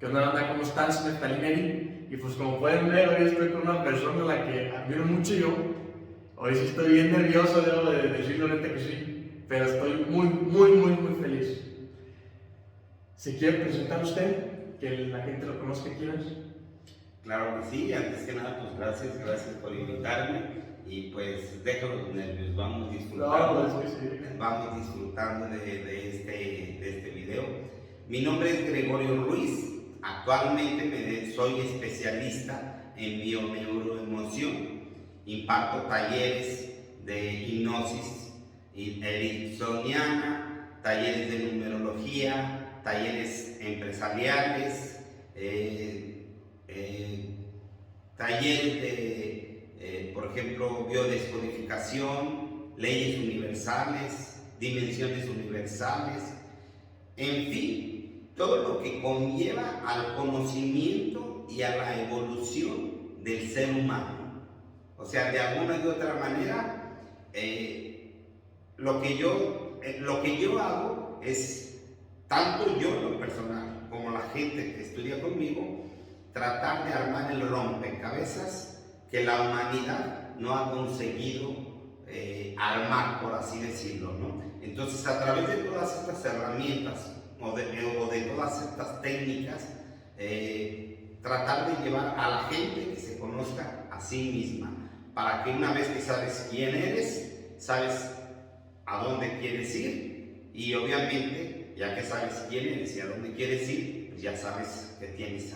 ¿Qué onda, banda? ¿Cómo están? Soy Neri. Y pues como pueden ver, hoy estoy con una persona a la que admiro mucho yo. Hoy sí estoy bien nervioso, debo de decirlo neta que sí. Pero estoy muy feliz. ¿Se quiere presentar usted? Que la gente lo conozca, ¿quieres? Claro que sí, antes que nada, pues gracias por invitarme y pues dejo los nervios, vamos disfrutando, No, pues, sí. vamos disfrutando de este video. Mi nombre es Gregorio Ruiz, actualmente soy especialista en bioneuroemoción, imparto talleres de hipnosis ericksoniana, talleres de numerología, talleres empresariales, talleres de, por ejemplo, biodescodificación, leyes universales, dimensiones universales, en fin, todo lo que conlleva al conocimiento y a la evolución del ser humano. O sea, de alguna y otra manera, lo que yo hago es, tanto yo en lo personal como la gente que estudia conmigo, tratar de armar el rompecabezas que la humanidad no ha conseguido armar, por así decirlo, ¿no? Entonces, a través de todas estas herramientas o de todas estas técnicas, tratar de llevar a la gente que se conozca a sí misma, para que una vez que sabes quién eres, sabes a dónde quieres ir, y obviamente, ya que sabes quién eres y a dónde quieres ir, pues ya sabes qué tienes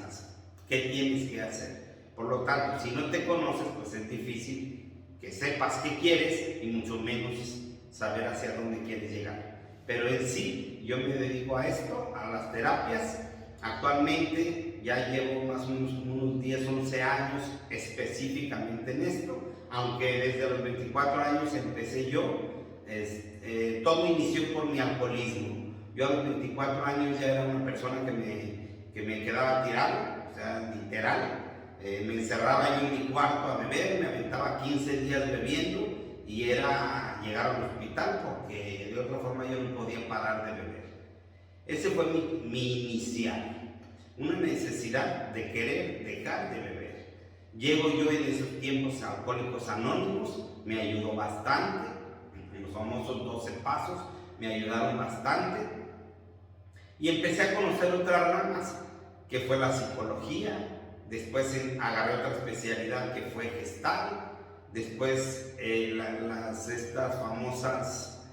que hacer. Por lo tanto, si no te conoces, pues es difícil que sepas qué quieres y mucho menos saber hacia dónde quieres llegar. Pero en sí, yo me dedico a esto, a las terapias. Actualmente ya llevo más o menos unos 10, 11 años específicamente en esto, aunque desde los 24 años empecé yo. Todo inició por mi alcoholismo. Yo a los 24 años ya era una persona que me quedaba tirado, o sea, literal. Me encerraba yo en mi cuarto a beber, me aventaba 15 días bebiendo y era llegar al hospital porque de otra forma yo no podía parar de beber. Ese fue mi inicial, una necesidad de querer dejar de beber. Llego yo en esos tiempos a Alcohólicos Anónimos, me ayudó bastante, los famosos 12 pasos me ayudaron bastante y empecé a conocer otras ramas, que fue la psicología. Después agarré otra especialidad que fue Gestalt. Después estas famosas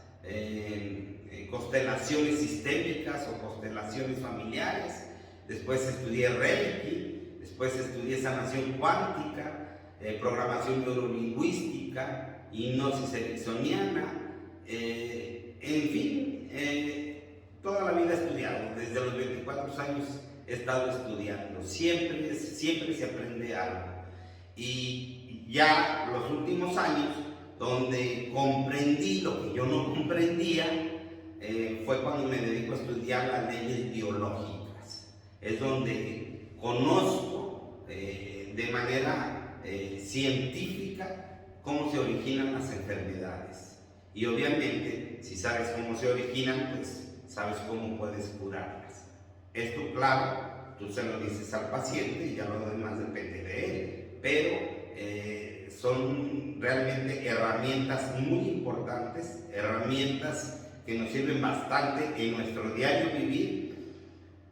constelaciones sistémicas o constelaciones familiares. Después estudié Reiki. Después estudié sanación cuántica, programación neurolingüística, hipnosis ericksoniana. En fin, toda la vida he estudiado. Desde los 24 años he estado estudiando, siempre se aprende algo. Y ya los últimos años, donde comprendí lo que yo no comprendía, fue cuando me dedico a estudiar las leyes biológicas. Es donde conozco de manera científica cómo se originan las enfermedades. Y obviamente, si sabes cómo se originan, pues sabes cómo puedes curarlas. Esto, claro, tú se lo dices al paciente y ya lo demás depende de él, pero son realmente herramientas muy importantes, herramientas que nos sirven bastante en nuestro diario vivir,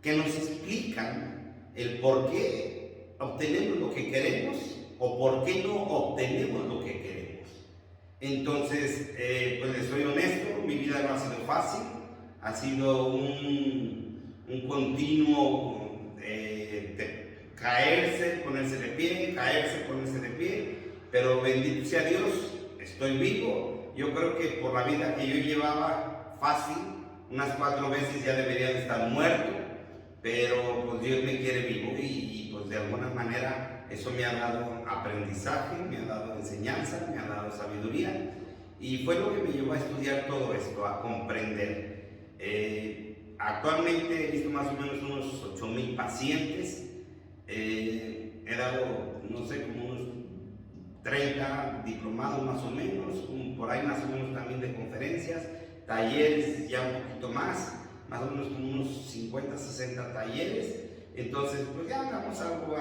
que nos explican el por qué obtenemos lo que queremos o por qué no obtenemos lo que queremos. Entonces, pues les soy honesto, mi vida no ha sido fácil, ha sido un continuo caerse, ponerse de pie, caerse, ponerse de pie, pero bendito sea Dios, estoy vivo. Yo creo que por la vida que yo llevaba fácil, unas 4 veces ya debería de estar muerto, pero pues Dios me quiere vivo y pues de alguna manera eso me ha dado aprendizaje, me ha dado enseñanza, me ha dado sabiduría, y fue lo que me llevó a estudiar todo esto, a comprender. Actualmente he visto más o menos unos 8,000 pacientes, he dado, no sé, como unos 30 diplomados más o menos, por ahí más o menos también de conferencias, talleres ya un poquito más o menos como unos 50, 60 talleres, Entonces, pues ya andamos algo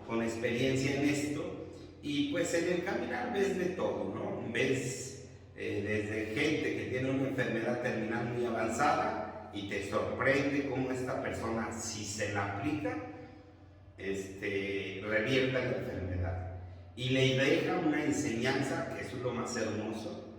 con experiencia en esto, y pues en el caminar ves de todo, ¿no? Ves desde gente que tiene una enfermedad terminal muy avanzada y te sorprende cómo esta persona, si se la aplica, revierta la enfermedad y le deja una enseñanza, que eso es lo más hermoso,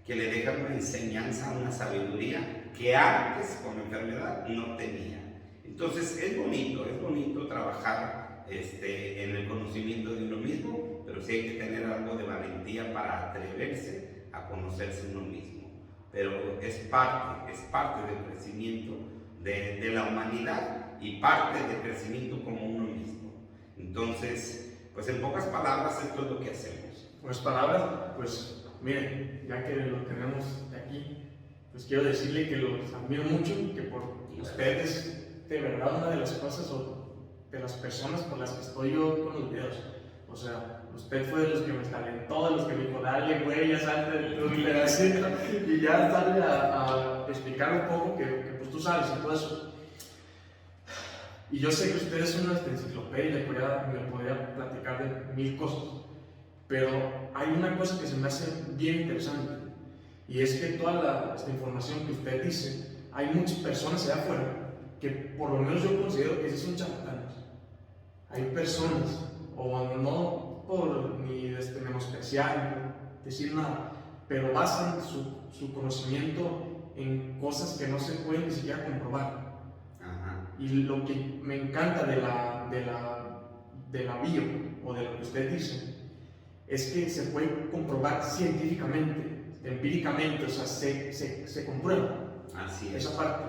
que le deja una enseñanza, una sabiduría que antes con la enfermedad no tenía. Entonces es bonito trabajar en el conocimiento de uno mismo, pero sí hay que tener algo de valentía para atreverse a conocerse uno mismo. Pero es parte del crecimiento de la humanidad y parte del crecimiento como uno mismo. Entonces, pues en pocas palabras, esto es lo que hacemos. Pues palabras, pues miren, ya que lo tenemos aquí, pues quiero decirle que los admiro mucho, que por ustedes, de verdad, una de las cosas o de las personas por las que estoy yo con los videos. O sea, usted fue de los que me talentó, de los que me dijo, dale, güey, ya salte de tu pedacito y ya sale a explicar un poco que pues tú sabes y todo eso. Y yo sé que usted es una enciclopedia y me podría platicar de mil cosas, pero hay una cosa que se me hace bien interesante, y es que toda esta información que usted dice, hay muchas personas allá afuera que por lo menos yo considero que sí son charlatanes. Hay personas, o no por ni menospreciar, ni decir nada, pero basan su conocimiento en cosas que no se pueden ni siquiera comprobar. Y lo que me encanta de la bio, o de lo que usted dice, es que se puede comprobar científicamente, empíricamente, o sea, se comprueba. Así es. Esa parte.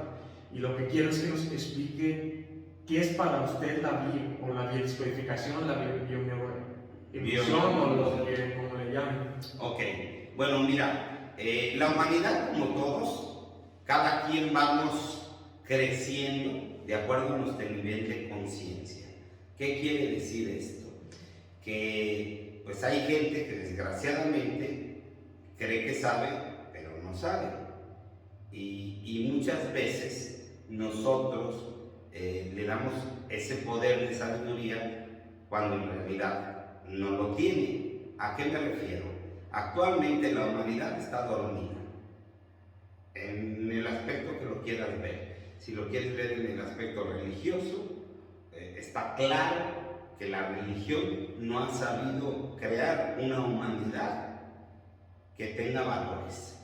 Y lo que quiero es que nos explique qué es para usted la bio, o la biodescodificación, la bioemoción, o lo que como le llamen. Ok, bueno, mira, la humanidad, como todos, cada quien vamos creciendo de acuerdo a nuestro nivel de conciencia. ¿Qué quiere decir esto? Que pues hay gente que desgraciadamente cree que sabe, pero no sabe. Y muchas veces nosotros le damos ese poder de sabiduría cuando en realidad no lo tiene. ¿A qué me refiero? Actualmente la humanidad está dormida, en el aspecto que lo quieras ver. Si lo quieres ver en el aspecto religioso, está claro que la religión no ha sabido crear una humanidad que tenga valores.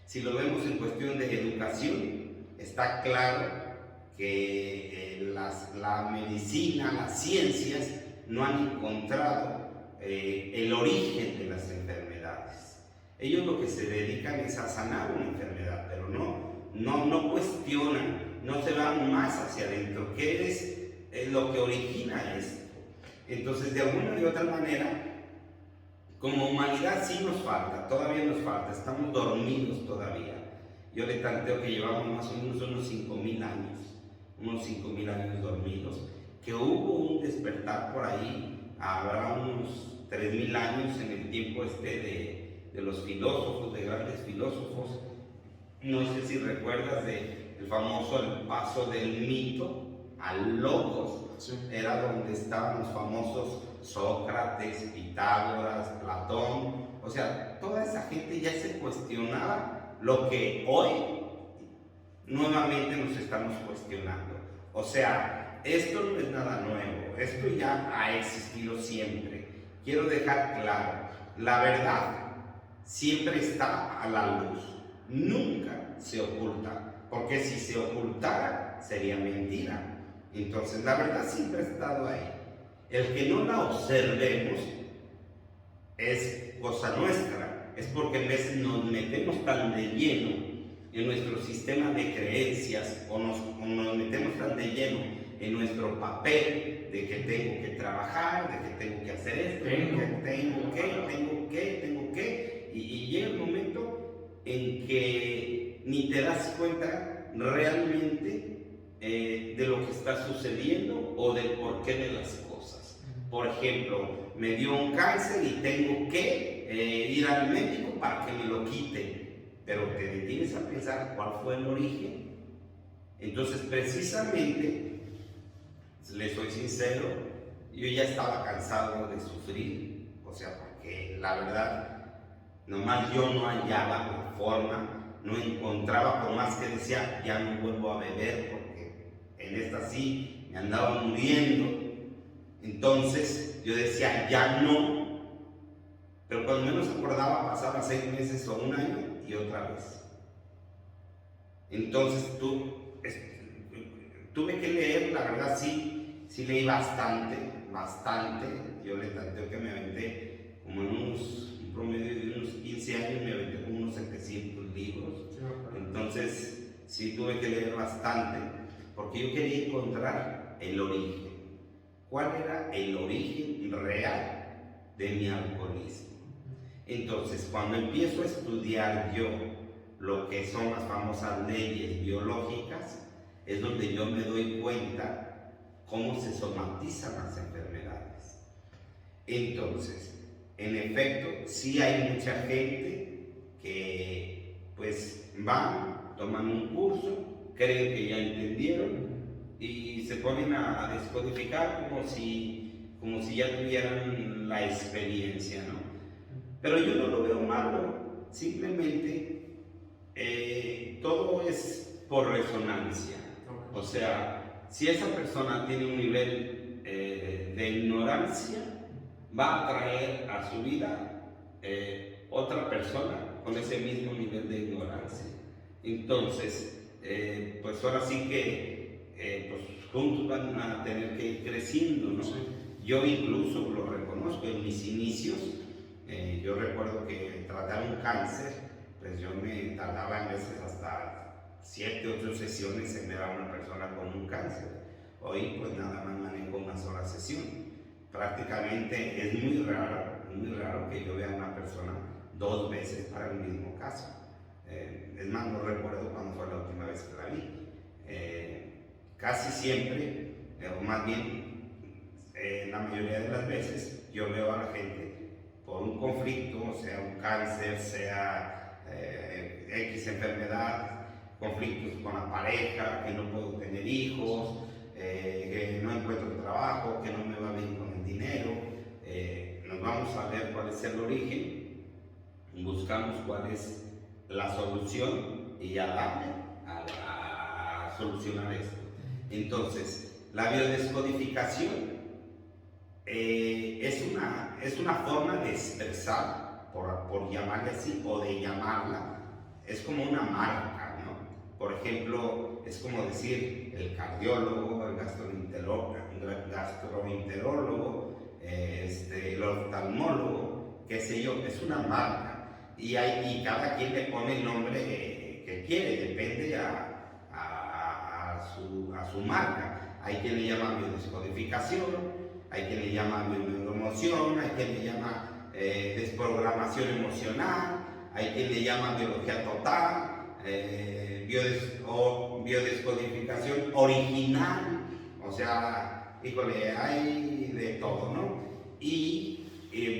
Si lo vemos en cuestión de educación, está claro que la medicina, las ciencias no han encontrado el origen de las enfermedades. Ellos lo que se dedican es a sanar una enfermedad, pero no cuestionan, no se van más hacia adentro. ¿Qué es lo que origina esto? Entonces, de alguna y otra manera, como humanidad sí nos falta, todavía nos falta, estamos dormidos todavía. Yo le tanteo que llevamos más o menos unos 5,000 años dormidos, que hubo un despertar por ahí, habrá unos 3,000 años en el tiempo de los filósofos, de grandes filósofos. No sé si recuerdas el famoso el paso del mito al logos. Sí. Era donde estaban los famosos Sócrates, Pitágoras, Platón. O sea, toda esa gente ya se cuestionaba lo que hoy nuevamente nos estamos cuestionando. O sea, esto no es nada nuevo, esto ya ha existido siempre. Quiero dejar claro, la verdad siempre está a la luz, nunca se oculta, porque si se ocultara sería mentira. Entonces la verdad siempre ha estado ahí. El que no la observemos es cosa nuestra, es porque a veces nos metemos tan de lleno en nuestro sistema de creencias o nos metemos tan de lleno en nuestro papel de que tengo que trabajar, de que tengo que hacer esto, tengo que, y llega el momento en que ni te das cuenta realmente de lo que está sucediendo o del porqué de las cosas. Por ejemplo, me dio un cáncer y tengo que ir al médico para que me lo quite, pero te detienes a pensar cuál fue el origen. Entonces, precisamente sincero, yo ya estaba cansado de sufrir, o sea, porque la verdad, nomás yo no hallaba la forma, no encontraba, por más que decía, ya no vuelvo a beber, porque en esta sí me andaba muriendo. Entonces yo decía, ya no, pero cuando menos acordaba pasaba 6 meses o 1 año y otra vez. Entonces tuve que leer, la verdad sí leí bastante. Yo le tanteo que me aventé como en un promedio de unos 15 años, me aventé como unos 700 libros. Entonces sí tuve que leer bastante, porque yo quería encontrar el origen. ¿Cuál era el origen real de mi alcoholismo? Entonces, cuando empiezo a estudiar yo lo que son las famosas leyes biológicas, es donde yo me doy cuenta cómo se somatizan las enfermedades. Entonces, en efecto, sí hay mucha gente que pues van, toman un curso, creen que ya entendieron y se ponen a descodificar como si ya tuvieran la experiencia, ¿no? Pero yo no lo veo malo, simplemente todo es por resonancia. O sea, si esa persona tiene un nivel de ignorancia, va a atraer a su vida otra persona con ese mismo nivel de ignorancia. Entonces, pues ahora sí que pues juntos van a tener que ir creciendo, ¿no? Sí. Yo incluso lo reconozco en mis inicios. Yo recuerdo que tratar un cáncer, pues yo me tardaba en veces hasta 7, 8 sesiones en ver a una persona con un cáncer. Hoy pues nada más manejo una sola sesión. Prácticamente es muy raro que yo vea a una persona 2 veces para el mismo caso. Es más, no recuerdo cuándo fue la última vez que la vi. Casi siempre, o más bien la mayoría de las veces, yo veo a la gente por un conflicto, sea un cáncer, sea X enfermedad, conflictos con la pareja, que no puedo tener hijos, que no encuentro trabajo, que no me va bien con el dinero. Nos vamos a ver cuál es el origen, buscamos cuál es la solución y ya darle a solucionar esto. Entonces, la biodescodificación es una forma de expresar, por llamarle así, o de llamarla, es como una marca, ¿no? Por ejemplo, es como decir el cardiólogo, el gastroenterólogo, el oftalmólogo, qué sé yo, es una marca. Y cada quien le pone el nombre que quiere, depende a su marca. Hay quien le llama biodescodificación, hay quien le llama bioneuromoción, hay quien le llama desprogramación emocional, hay quien le llama biología total, biodescodificación original, o sea, híjole, hay de todo, ¿no? Y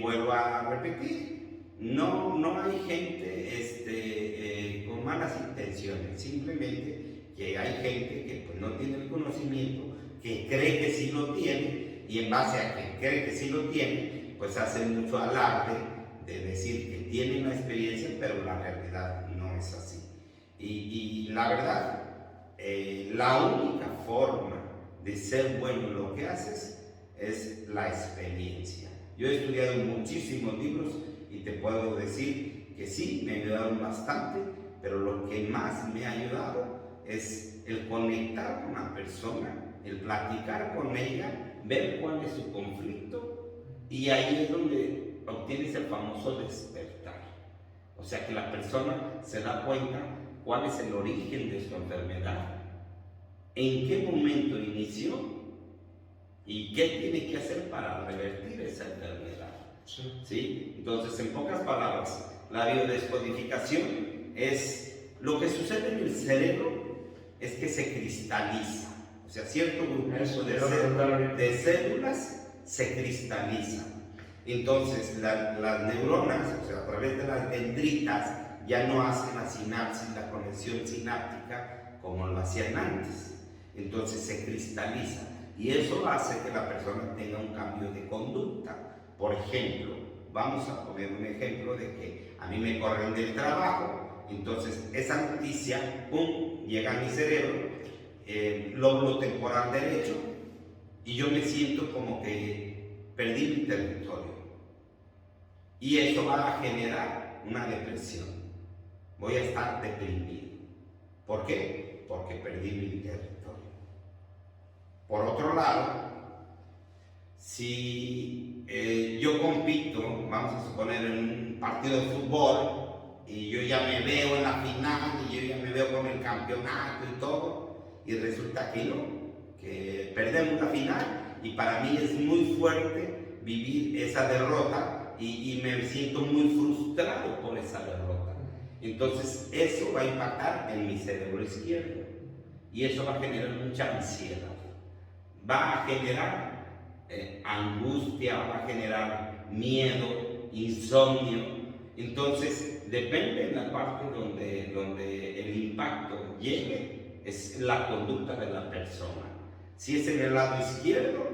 vuelvo a repetir, no hay gente con malas intenciones, simplemente que hay gente que pues, no tiene el conocimiento, que cree que sí lo tiene, y en base a que cree que sí lo tiene, pues hacen mucho alarde de decir que tienen la experiencia, pero la realidad no es así. Y la verdad, la única forma de ser bueno en lo que haces es la experiencia. Yo he estudiado muchísimos libros y te puedo decir que sí, me ayudaron bastante, pero lo que más me ha ayudado es el conectar con la persona, el platicar con ella, ver cuál es su conflicto, y ahí es donde obtienes el famoso despertar. O sea que la persona se da cuenta cuál es el origen de su enfermedad, en qué momento inició y qué tiene que hacer para revertir esa enfermedad. ¿Sí? Entonces, en pocas palabras, la biodescodificación es lo que sucede en el cerebro, es que se cristaliza. O sea, cierto grupo de células se cristalizan. Entonces, las neuronas, o sea, a través de las dendritas, ya no hacen la sinapsis, la conexión sináptica como lo hacían antes. Entonces se cristaliza. y eso hace que la persona tenga un cambio de conducta. Por ejemplo, vamos a poner un ejemplo de que a mí me corren del trabajo, entonces esa noticia, ¡pum!, llega a mi cerebro, lóbulo temporal derecho, y yo me siento como que perdí mi territorio. Y eso va a generar una depresión. Voy a estar deprimido. ¿Por qué? Porque perdí mi territorio. Por otro lado, si yo compito, vamos a suponer, en un partido de fútbol, y yo ya me veo en la final, y yo ya me veo con el campeonato y todo, y resulta que no, que perdemos la final, y para mí es muy fuerte vivir esa derrota, y me siento muy frustrado por esa derrota. Entonces eso va a impactar en mi cerebro izquierdo, y eso va a generar mucha ansiedad, va a generar angustia, va a generar miedo, insomnio. Entonces depende de la parte donde el impacto llegue, es la conducta de la persona. Si es en el lado izquierdo,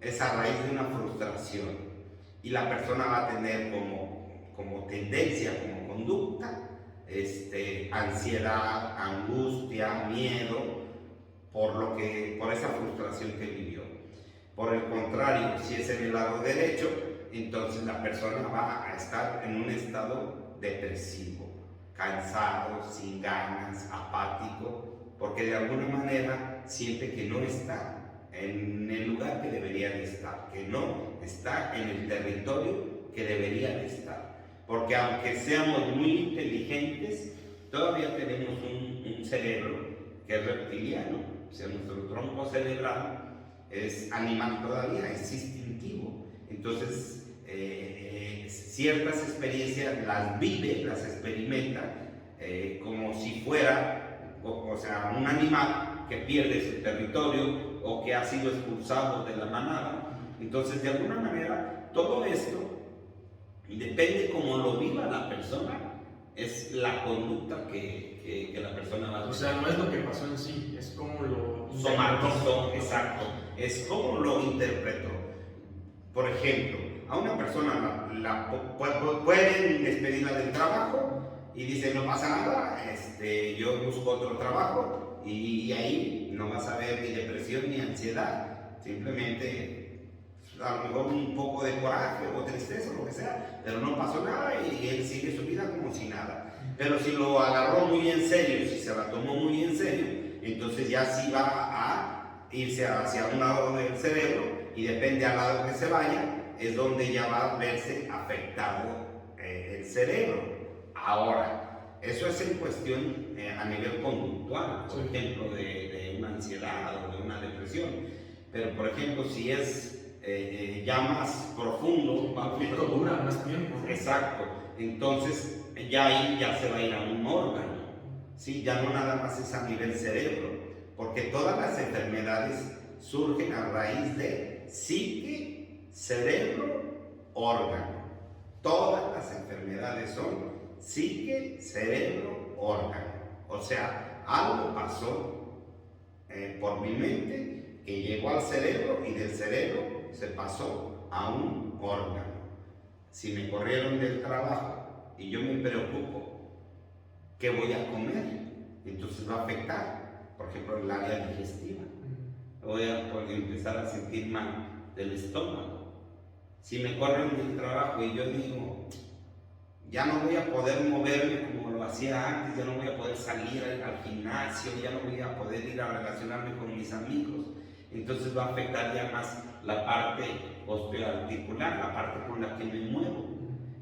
es a raíz de una frustración, y la persona va a tener como tendencia, como conducta, ansiedad, angustia, miedo, por esa frustración que vivió. Por el contrario, si es en el lado derecho, entonces la persona va a estar en un estado depresivo, cansado, sin ganas, apático, porque de alguna manera siente que no está en el lugar que debería de estar, que no está en el territorio que debería de estar. Porque aunque seamos muy inteligentes, todavía tenemos un cerebro que es reptiliano, o sea, nuestro tronco cerebral es animal todavía, es instintivo. Entonces, ciertas experiencias las vive, las experimenta como si fuera, o sea, un animal que pierde su territorio o que ha sido expulsado de la manada. Entonces, de alguna manera, todo esto depende cómo lo viva la persona, es la conducta que la persona va a tener. O sea, no es lo que pasó en sí, es cómo lo somatizó, exacto, es cómo lo interpretó. Por ejemplo, a una persona pueden despedirla del trabajo y dice, no pasa nada, yo busco otro trabajo, y ahí no vas a ver ni depresión ni ansiedad, simplemente a lo mejor un poco de coraje o tristeza o lo que sea, pero no pasó nada y él sigue su vida como si nada. Pero si lo agarró muy en serio, si se la tomó muy en serio, entonces ya sí va a irse hacia un lado del cerebro, y depende al lado que se vaya, es donde ya va a verse afectado el cerebro. Ahora, eso es en cuestión a nivel conductual, por ejemplo, de una ansiedad o de una depresión. Pero, por ejemplo, si es ya más profundo, dura más tiempo. Exacto. Entonces, ya ahí ya se va a ir a un órgano, ¿sí? Ya no nada más es a nivel cerebro, porque todas las enfermedades surgen a raíz de psique, cerebro, órgano. Todas las enfermedades son psique, cerebro, órgano. O sea, algo pasó por mi mente que llegó al cerebro, y del cerebro se pasó a un órgano. Si me corrieron del trabajo y yo me preocupo, ¿qué voy a comer? Entonces va a afectar, por ejemplo, el área digestiva. Voy a empezar a sentir mal del estómago. Si me corren del trabajo y yo digo, ya no voy a poder moverme como lo hacía antes, ya no voy a poder salir al gimnasio, ya no voy a poder ir a relacionarme con mis amigos, entonces va a afectar ya más la parte osteoarticular, la parte con la que me muevo.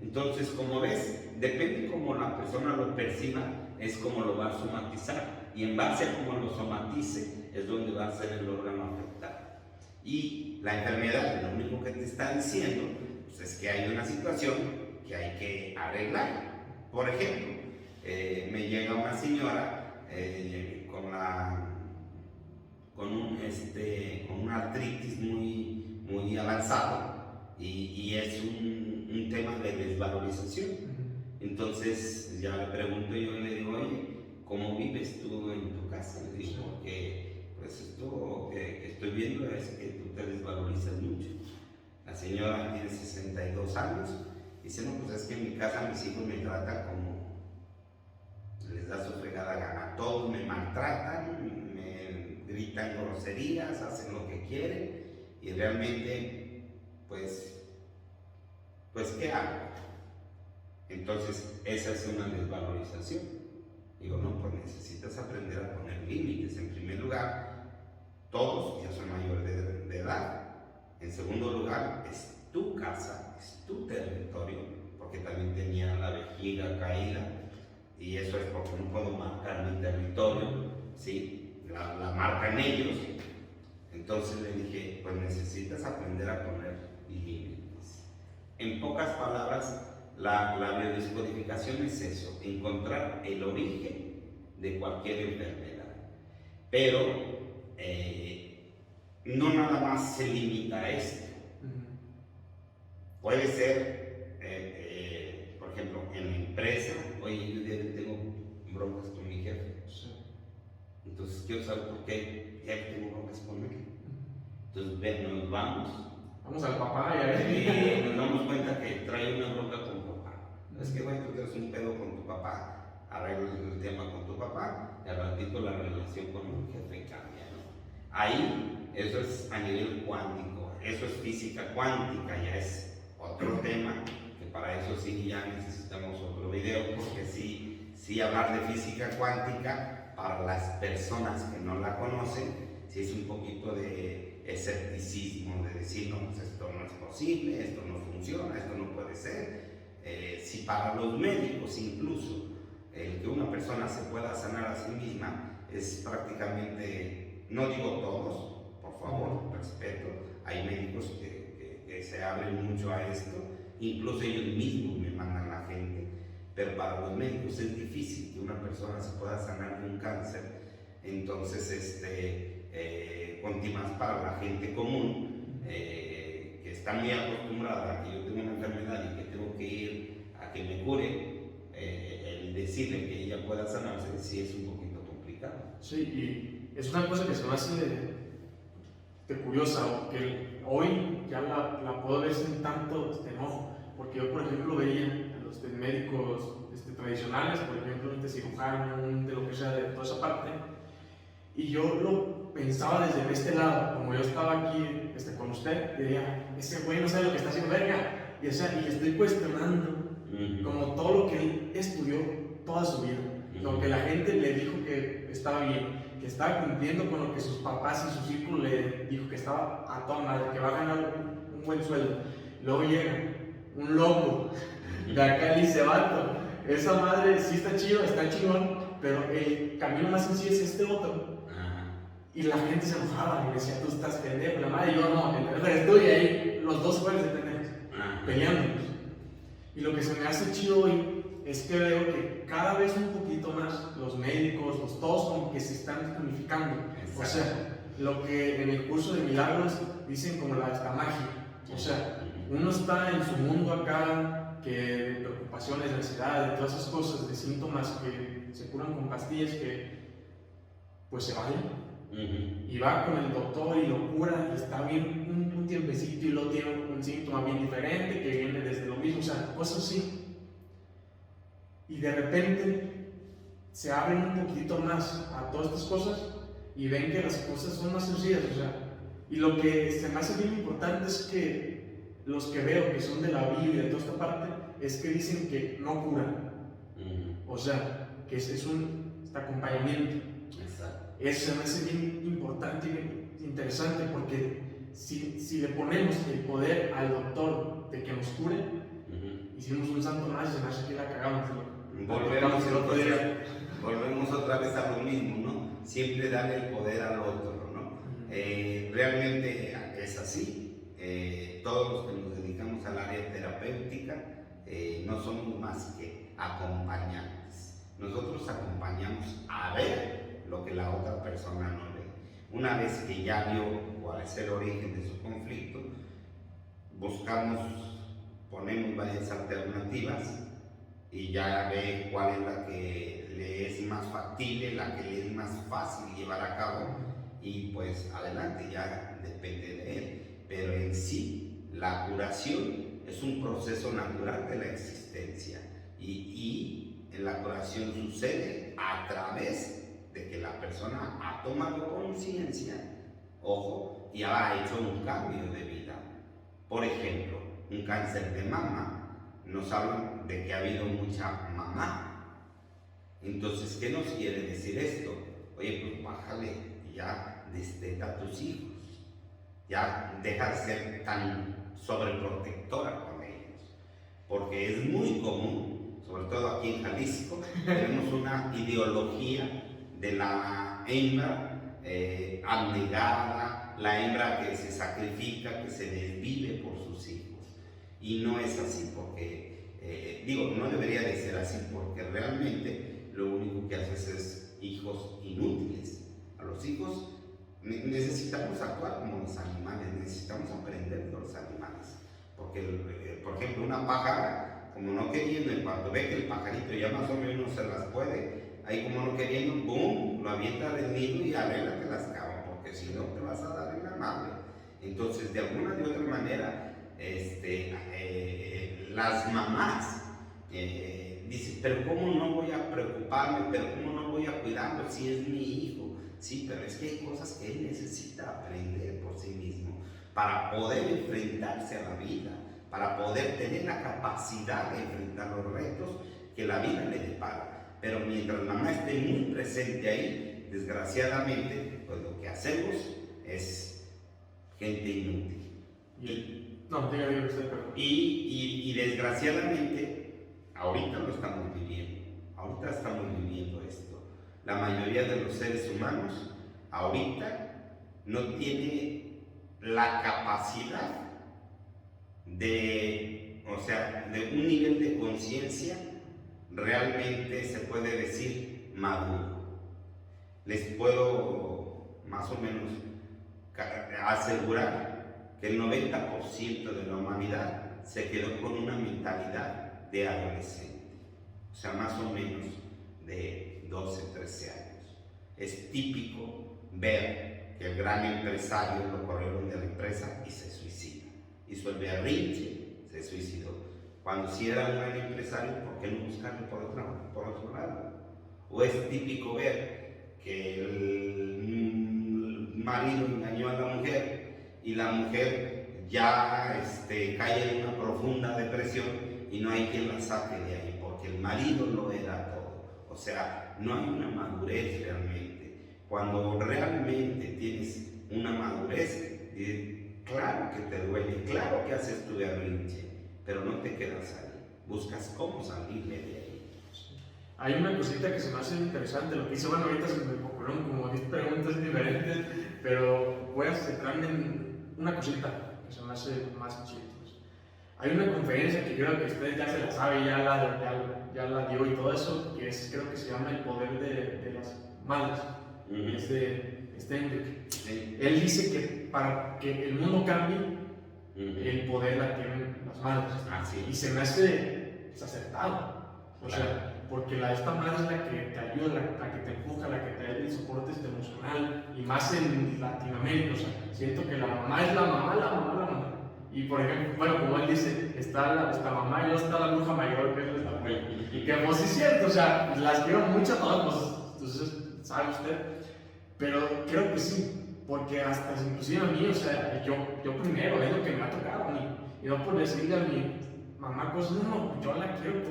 Entonces, como ves, depende cómo la persona lo perciba, es como lo va a somatizar, y en base a cómo lo somatice es donde va a ser el órgano afectado. Y la enfermedad, lo único que te está diciendo, pues, es que hay una situación que hay que arreglar. Por ejemplo, me llega una señora con una artritis muy avanzada, y es un tema de desvalorización. Entonces ya le pregunto yo y le digo, oye, ¿cómo vives tú en tu casa? Le digo, porque pues esto que estoy viendo es que tú te desvalorizas mucho. La señora tiene 62 años y dice, no, pues es que en mi casa mis hijos me tratan como les da su fregada gana. Todos me maltratan, me gritan groserías, hacen lo que quieren y realmente, pues ¿qué hago? Entonces, esa es una desvalorización. Digo, no, pues necesitas aprender a poner límites. En primer lugar, todos ya son mayores de edad. En segundo lugar, es tu casa, es tu territorio, porque también tenía la vejiga caída, y eso es porque no puedo marcar mi territorio, ¿sí? La marcan ellos. Entonces le dije, pues necesitas aprender a poner límites. En pocas palabras, la biodescodificación es eso, encontrar el origen de cualquier enfermedad. Pero no nada más se limita a esto. Puede ser, por ejemplo, en la empresa, oye, yo tengo broncas con mi jefe. Entonces quiero saber por qué ya tengo broncas con él. Entonces nos vamos al papá y y nos damos cuenta que trae una bronca con papá. Es que, bueno, tú tienes un pedo con tu papá, arreglas el tema con tu papá, y al ratito la relación con el jefe cambia, ¿no? Ahí, eso es a nivel cuántico, eso es física cuántica, ya es otro tema, que para eso sí ya necesitamos otro video, porque sí hablar de física cuántica, para las personas que no la conocen, sí es un poquito de escepticismo, de decir, no, pues esto no es posible, esto no funciona, esto no puede ser. Si para los médicos incluso el que una persona se pueda sanar a sí misma es prácticamente, no digo todos, por favor, respeto, hay médicos que se abren mucho a esto, incluso ellos mismos me mandan la gente, pero para los médicos es difícil que una persona se pueda sanar de un cáncer. Entonces más para la gente común que está muy acostumbrada a que yo tengo una enfermedad y que tengo que ir a que me cure, el decirle que ella pueda sanarse sí es un poquito complicado. Sí, y es una cosa que se me hace curiosa, que hoy ya la puedo ver sin tanto enojo, porque yo, por ejemplo, veía a los médicos tradicionales, por ejemplo, un cirujano, de lo que sea, de toda esa parte, y yo lo pensaba desde este lado, como yo estaba aquí con usted, y diría, ese güey no sabe lo que está haciendo, verga, y estoy cuestionando como todo lo que él estudió toda su vida, lo que la gente le dijo que estaba bien, que estaba cumpliendo con lo que sus papás y su círculo le dijo que estaba a toda madre, que va a ganar un buen sueldo. Luego llega un loco de acá y dice, vato, esa madre sí está chido, está chingón, pero el camino más sencillo es este otro. Y la gente se enojaba y me decía, tú estás pendejo, la madre, y yo no, el pendejo eres tú, y ahí los dos fueron de pendejos, peleándonos. Y lo que se me hace chido hoy es que veo que cada vez un poquito más los médicos, todos como que se están unificando. O sea, lo que en el curso de milagros dicen como la magia. O sea, uno está en su mundo acá, que de preocupaciones, de ansiedad, de todas esas cosas, de síntomas que se curan con pastillas que pues se vayan. Y va con el doctor y lo cura y está bien un tiempecito y luego tiene un síntoma bien diferente que viene desde lo mismo, o sea, cosas así. Y de repente se abren un poquito más a todas estas cosas y ven que las cosas son más sencillas, o sea, y lo que se me hace bien importante es que los que veo que son de la Biblia, de toda esta parte, es que dicen que no curan, o sea, que es un acompañamiento. Eso me hace bien importante y bien interesante, porque si le ponemos el poder al doctor de que nos cure, hicimos un santo más y se me hace que la cagamos. Volvemos otra vez a lo mismo, ¿no? Siempre darle el poder al otro, ¿no? Realmente es así. Todos los que nos dedicamos al área terapéutica no somos más que acompañantes. Nosotros acompañamos a ver lo que la otra persona no ve. Una vez que ya vio cuál es el origen de su conflicto, ponemos varias alternativas y ya ve cuál es la que le es más factible, la que le es más fácil llevar a cabo, y pues adelante, ya depende de él. Pero en sí, la curación es un proceso natural de la existencia y la curación sucede a través de que la persona ha tomado conciencia, ojo, y ha hecho un cambio de vida. Por ejemplo, un cáncer de mama, nos hablan de que ha habido mucha mamá. Entonces, ¿qué nos quiere decir esto? Oye, pues bájale, ya desteta a tus hijos, ya deja de ser tan sobreprotectora con ellos, porque es muy común, sobre todo aquí en Jalisco, tenemos una ideología de la hembra abnegada, la hembra que se sacrifica, que se desvive por sus hijos, y no es así porque, no debería de ser así, porque realmente lo único que haces es hijos inútiles. A los hijos necesitamos actuar como los animales, necesitamos aprender de los animales, porque por ejemplo una pájara, como no queriendo, en cuanto ve que el pajarito ya más o menos se las puede, ahí como no queriendo, ¡boom!, lo avienta del nido y arregla que las caga, porque si no te vas a dar en la madre. Entonces, de alguna de otra manera, las mamás dicen, pero ¿cómo no voy a preocuparme? ¿Pero cómo no voy a cuidarlo si es mi hijo? Sí, pero es que hay cosas que él necesita aprender por sí mismo para poder enfrentarse a la vida, para poder tener la capacidad de enfrentar los retos que la vida le depara. Pero mientras la mamá esté muy presente ahí, desgraciadamente, pues lo que hacemos es gente inútil. Y desgraciadamente, ahorita lo estamos viviendo. Ahorita estamos viviendo esto. La mayoría de los seres humanos ahorita no tiene la capacidad de un nivel de conciencia realmente se puede decir maduro. Les puedo más o menos asegurar que el 90% de la humanidad se quedó con una mentalidad de adolescente, o sea, más o menos de 12, 13 años. Es típico ver que el gran empresario lo corrieron de la empresa y se suicida. Hizo el berrinche, se suicidó. Cuando si era un gran empresario, ¿por qué no buscarlo por otro lado? O es típico ver que el marido engañó a la mujer y la mujer ya cae en una profunda depresión y no hay quien la saque de ahí, porque el marido lo era todo. O sea, no hay una madurez realmente. Cuando realmente tienes una madurez, claro que te duele, claro que haces tu berrinche, pero no te quedas ahí, buscas cómo salirle de ahí. Hay una cosita que se me hace interesante, lo que hice, bueno, ahorita se me ocurrieron como 10 preguntas diferentes, pero voy a centrarme en una cosita que se me hace más chistosa. Hay una conferencia que creo que usted ya se la sabe, ya la dio y todo eso, que creo que se llama El Poder de las Madres. Es de Hendrik. Sí. Él dice que para que el mundo cambie, el poder la tienen las madres. Sí. Y se me hace acertado. O sea, porque esta madre es la que te ayuda, la que te empuja, la que te da el soporte emocional, y más en Latinoamérica. O sea, siento que la mamá es la mamá. Y por ejemplo, bueno, como él dice, está la mamá y luego está la bruja mayor, que es la abuela. Y que pues sí es cierto, o sea, las quiero mucho a todas, pues, entonces, sabe usted. Pero creo que sí, porque hasta inclusive a mí, o sea, yo primero, es lo que me ha tocado a mí. Y no por decirle a mi mamá cosas, no, yo la quiero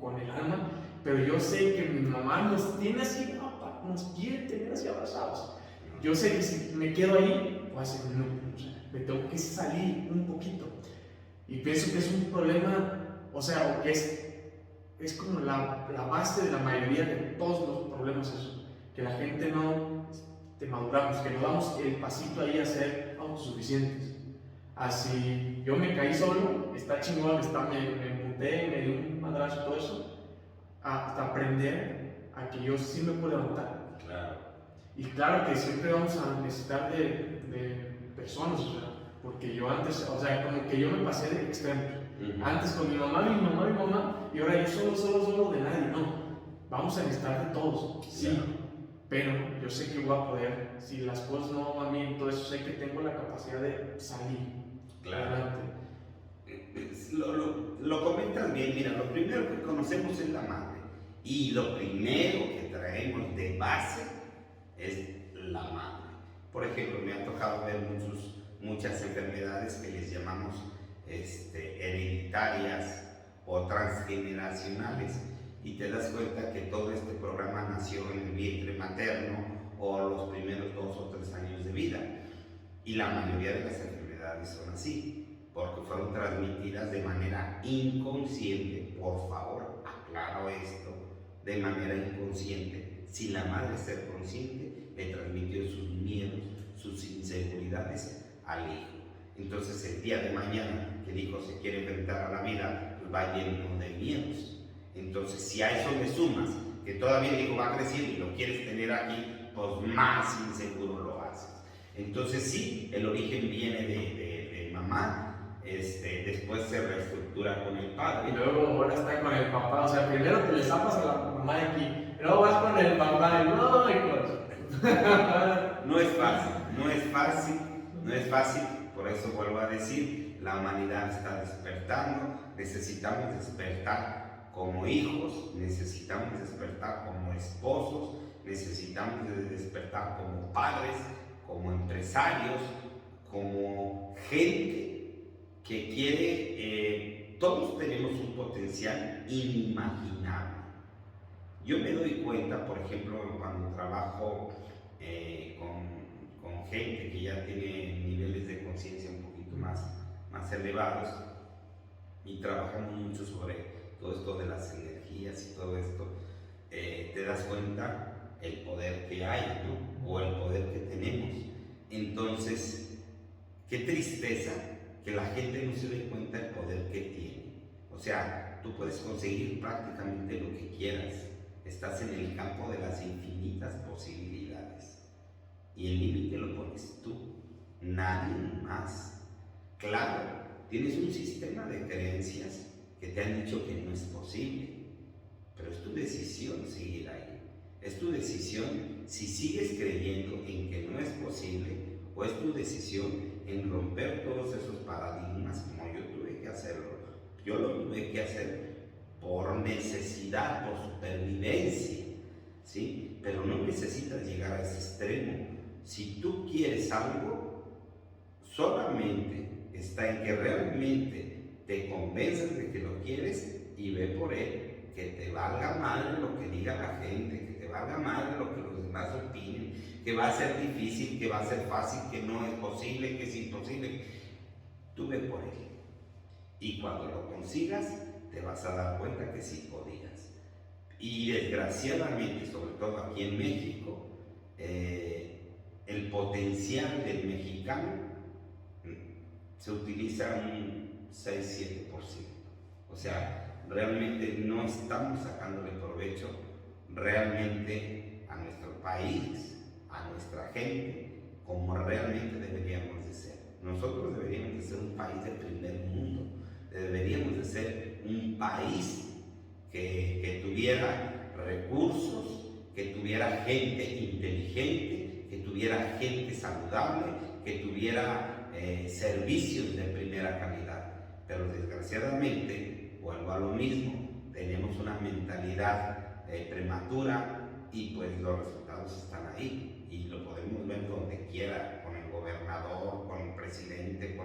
con el alma, pero yo sé que mi mamá nos tiene así, papá, nos quiere tener así abrazados. Yo sé que si me quedo ahí, voy a ser inútil, o sea, me tengo que salir un poquito. Y pienso que es un problema, o sea, o que es como la base de la mayoría de todos los problemas, eso, que la gente no maduramos, que no damos el pasito ahí a ser autosuficientes. Así, yo me caí solo, está chingón, me emputé, me di un madrazo y todo eso, hasta aprender a que yo sí me puedo levantar. Claro. Y claro que siempre vamos a necesitar de personas, o sea, porque yo antes, o sea, como que yo me pasé de extremos. Antes con mi mamá, y ahora yo solo de nadie, no. Vamos a necesitar de todos, sí. pero yo sé que voy a poder, si las cosas no van bien, todo eso, sé que tengo la capacidad de salir adelante. Lo comentas bien, mira, lo primero que conocemos es la madre y lo primero que traemos de base es la madre. Por ejemplo, me ha tocado ver muchas enfermedades que les llamamos hereditarias o transgeneracionales, y te das cuenta que todo este programa nació en el vientre materno o los primeros 2 o 3 años de vida, y la mayoría de las enfermedades son así porque fueron transmitidas de manera inconsciente. Por favor, aclaro esto, de manera inconsciente. Si la madre ser consciente, le transmitió sus miedos, sus inseguridades al hijo. Entonces el día de mañana que el hijo se quiere enfrentar a la vida, pues va lleno de miedos. Entonces si a eso le sumas que todavía el hijo va creciendo y lo quieres tener aquí, pues más inseguro lo haces. Entonces sí, el origen viene de mamá. Después se reestructura con el padre. Y luego ahora está con el papá. O sea, primero te le zapas a la mamá de aquí, luego vas con el papá y no, hijos. No es fácil, no es fácil, no es fácil. Por eso vuelvo a decir, la humanidad está despertando. Necesitamos despertar como hijos, necesitamos despertar como esposos, necesitamos despertar como padres, como empresarios, como gente que quiere. Todos tenemos un potencial inimaginable. Yo me doy cuenta, por ejemplo, cuando trabajo con gente que ya tiene niveles de conciencia un poquito más elevados, y trabajamos mucho sobre todo esto de las energías y todo esto, te das cuenta el poder que hay, ¿no? O el poder que tenemos. Entonces, qué tristeza que la gente no se dé cuenta del poder que tiene. O sea, tú puedes conseguir prácticamente lo que quieras. Estás en el campo de las infinitas posibilidades. Y el límite lo pones tú, nadie más. Claro, tienes un sistema de creencias que te han dicho que no es posible, pero es tu decisión seguir ahí. Es tu decisión si sigues creyendo en que no es posible, o es tu decisión en romper todos esos paradigmas como yo tuve que hacerlo. Yo lo tuve que hacer por necesidad, por supervivencia, ¿sí? Pero no necesitas llegar a ese extremo. Si tú quieres algo, solamente está en que realmente te convenzas de que lo quieres y ve por él. Que te valga madre lo que diga la gente, que te valga madre lo que los demás opinen, que va a ser difícil, que va a ser fácil, que no es posible, que es imposible. Tú ve por él. Y cuando lo consigas, te vas a dar cuenta que sí podías. Y desgraciadamente, sobre todo aquí en México, el potencial del mexicano se utiliza un 6-7%. O sea, realmente no estamos sacándole provecho realmente a nuestro país, a nuestra gente, como realmente deberíamos de ser. Nosotros deberíamos de ser un país de primer mundo, deberíamos de ser un país que tuviera recursos, que tuviera gente inteligente, que tuviera gente saludable, que tuviera servicios de primera calidad. Pero desgraciadamente, vuelvo a lo mismo, tenemos una mentalidad prematura, y pues los resultados están ahí, y lo podemos ver donde quiera, con el gobernador, con el presidente,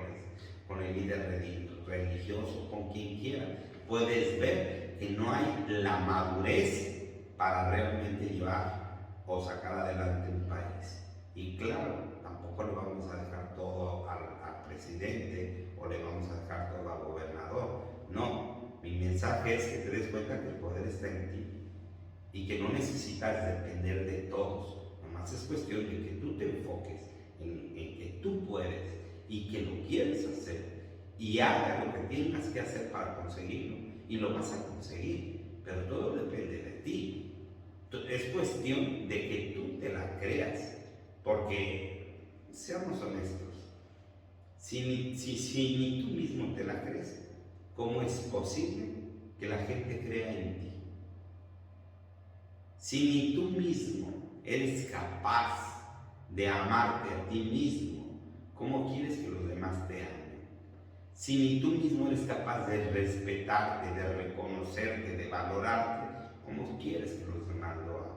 con el líder religioso, con quien quiera. Puedes ver que no hay la madurez para realmente llevar o sacar adelante un país. Y claro, tampoco le vamos a dejar todo al presidente o le vamos a dejar todo al gobernador. No, mi mensaje es que te des cuenta que el poder está en ti y que no necesitas depender de todos. Nomás es cuestión de que tú te enfoques en que tú puedes y que lo quieres hacer, y haga lo que tengas que hacer para conseguirlo, y lo vas a conseguir. Pero todo depende de ti. Es cuestión de que tú te la creas, porque seamos honestos, si ni tú mismo te la crees, ¿cómo es posible que la gente crea en ti? Si ni tú mismo eres capaz de amarte a ti mismo, ¿cómo quieres que los demás te amen? Si ni tú mismo eres capaz de respetarte, de reconocerte, de valorarte, ¿cómo quieres que los demás lo hagan?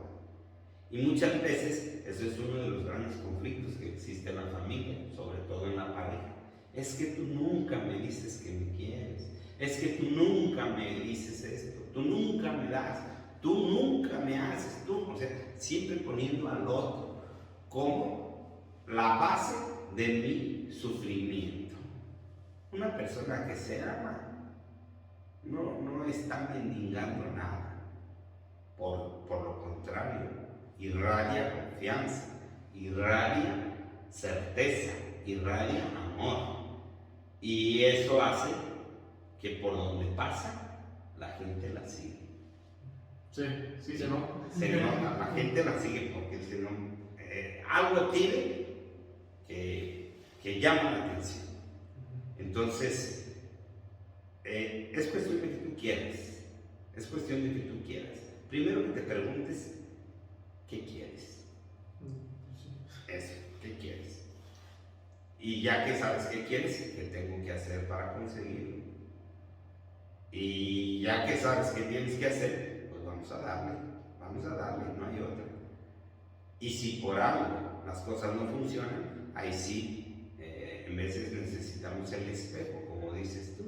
Y muchas veces eso es uno de los grandes conflictos que existe en la familia, sobre todo en la pareja. Es que tú nunca me dices que me quieres, es que tú nunca me dices esto, tú nunca me das, tú nunca me haces, o sea, siempre poniendo al otro como la base de mi sufrimiento. Una persona que se ama no está mendigando nada, por lo contrario, irradia confianza, irradia certeza, irradia amor. Y eso hace que por donde pasa, la gente la sigue. Sí, se nota. Se nota, la gente la sigue porque algo tiene que llama la atención. Entonces, es cuestión de que tú quieras. Es cuestión de que tú quieras. Primero que te preguntes, ¿qué quieres? Eso, ¿qué quieres? Y ya que sabes qué quieres, ¿qué tengo que hacer para conseguirlo? Y ya que sabes qué tienes que hacer, pues vamos a darle, no hay otra. Y si por algo las cosas no funcionan, ahí sí, en veces necesitamos el espejo, como dices tú.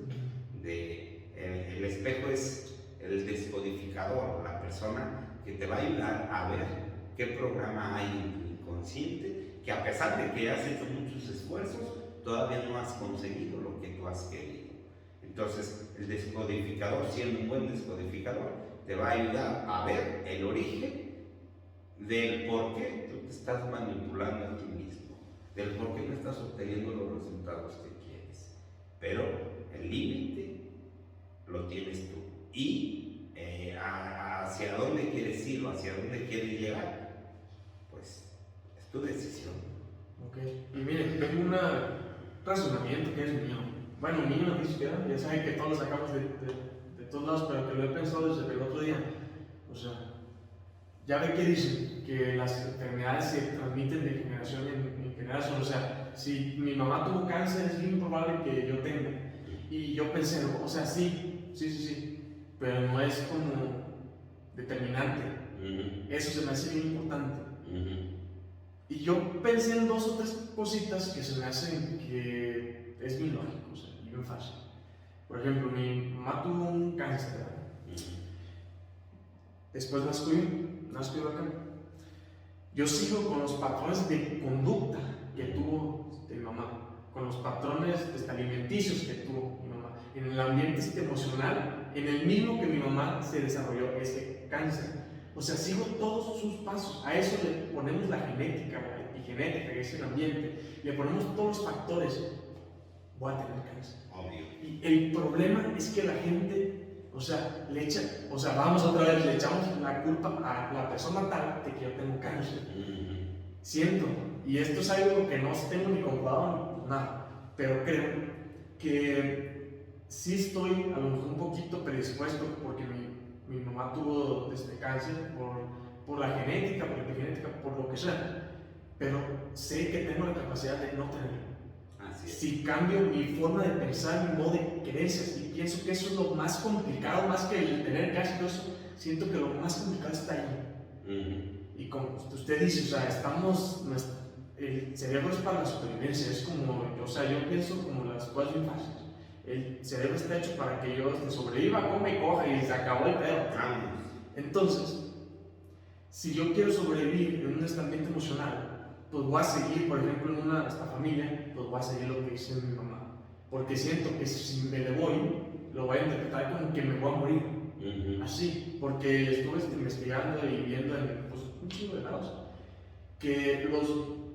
El espejo es el descodificador, la persona que te va a ayudar a ver qué programa hay en tu inconsciente, que a pesar de que has hecho muchos esfuerzos, todavía no has conseguido lo que tú has querido. Entonces, el descodificador, siendo un buen descodificador, te va a ayudar a ver el origen del por qué tú te estás manipulando a ti mismo, del por qué no estás obteniendo los resultados que quieres. Pero el límite lo tienes tú. Y hacia dónde quieres ir o hacia dónde quieres llegar, pues es tu decisión. Ok, y miren, tengo un razonamiento que es mío. Bueno, mío, ni siquiera, ya saben que todos lo sacamos de todos lados, pero que lo he pensado desde el otro día. O sea, ya ve que dicen que las enfermedades se transmiten de generación en generación. O sea, si mi mamá tuvo cáncer, es bien probable que yo tenga. Y yo pensé, o sea, sí, pero no es como determinante. Eso se me hace bien importante. Y yo pensé en 2 o 3 cositas que se me hacen que es bien lógico, o sea, y bien fácil. Por ejemplo, mi mamá tuvo un cáncer, ¿verdad? Después nació acá. Yo sigo con los patrones de conducta que tuvo mi mamá, con los patrones alimenticios que tuvo mi mamá, en el ambiente emocional, en el mismo que mi mamá se desarrolló ese cáncer. O sea, sigo todos sus pasos. A eso le ponemos la genética, la epigenética, que es el ambiente. Le ponemos todos los factores. Voy a tener cáncer. Obvio. Y el problema es que la gente, vamos otra vez, le echamos la culpa a la persona tal de que yo tengo cáncer. Siento, y esto es algo que no tengo ni comprobado ni nada, pero creo que sí estoy a lo mejor un poquito predispuesto porque mi mamá tuvo cáncer por la genética, por la epigenética, por lo que sea, pero sé que tengo la capacidad de no tenerlo. Así es. Si cambio mi forma de pensar, mi modo de creencias, y pienso que eso es lo más complicado, más que el tener cáncer, todo eso, siento que lo más complicado está ahí. Y como usted dice, o sea, el cerebro es para la supervivencia, es como, o sea, yo pienso como las cosas bien fáciles. El cerebro está hecho para que yo sobreviva, come y coja y se acabó el pedo. Entonces, si yo quiero sobrevivir en un ambiente emocional, pues voy a seguir, por ejemplo, en esta familia, pues voy a seguir lo que dice mi mamá. Porque siento que si me le voy, lo voy a interpretar como que me voy a morir. Así, porque estuve investigando y viendo en un chingo de lados que los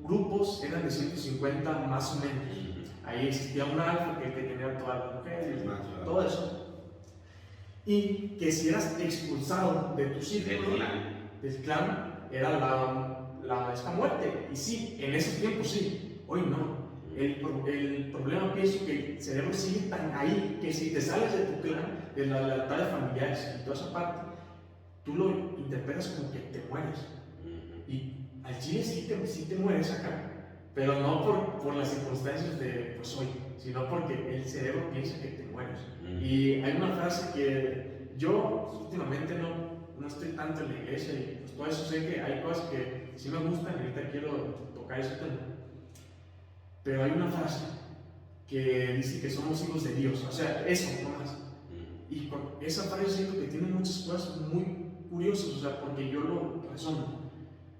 grupos eran de 150 más o menos. Ahí existía un alfa que tenía todas las mujeres, todo eso. Y que si eras expulsado de tu círculo, del clan, era esta muerte. Y sí, en esos tiempos sí, hoy no. El problema, pienso que el cerebro sigue tan ahí que si te sales de tu clan, de las lealtades familiares y toda esa parte, tú lo interpretas como que te mueres. Y al chile sí te mueres acá, pero no por las circunstancias de pues hoy, sino porque el cerebro piensa que te mueres. Y hay una frase que yo últimamente no estoy tanto en la iglesia y pues por eso sé que hay cosas que sí me gustan y ahorita quiero tocar ese tema. Pero hay una frase que dice que somos hijos de Dios, o sea, eso nomás. Y con esa frase siento que tiene muchas cosas muy curiosas, o sea, porque yo lo razono.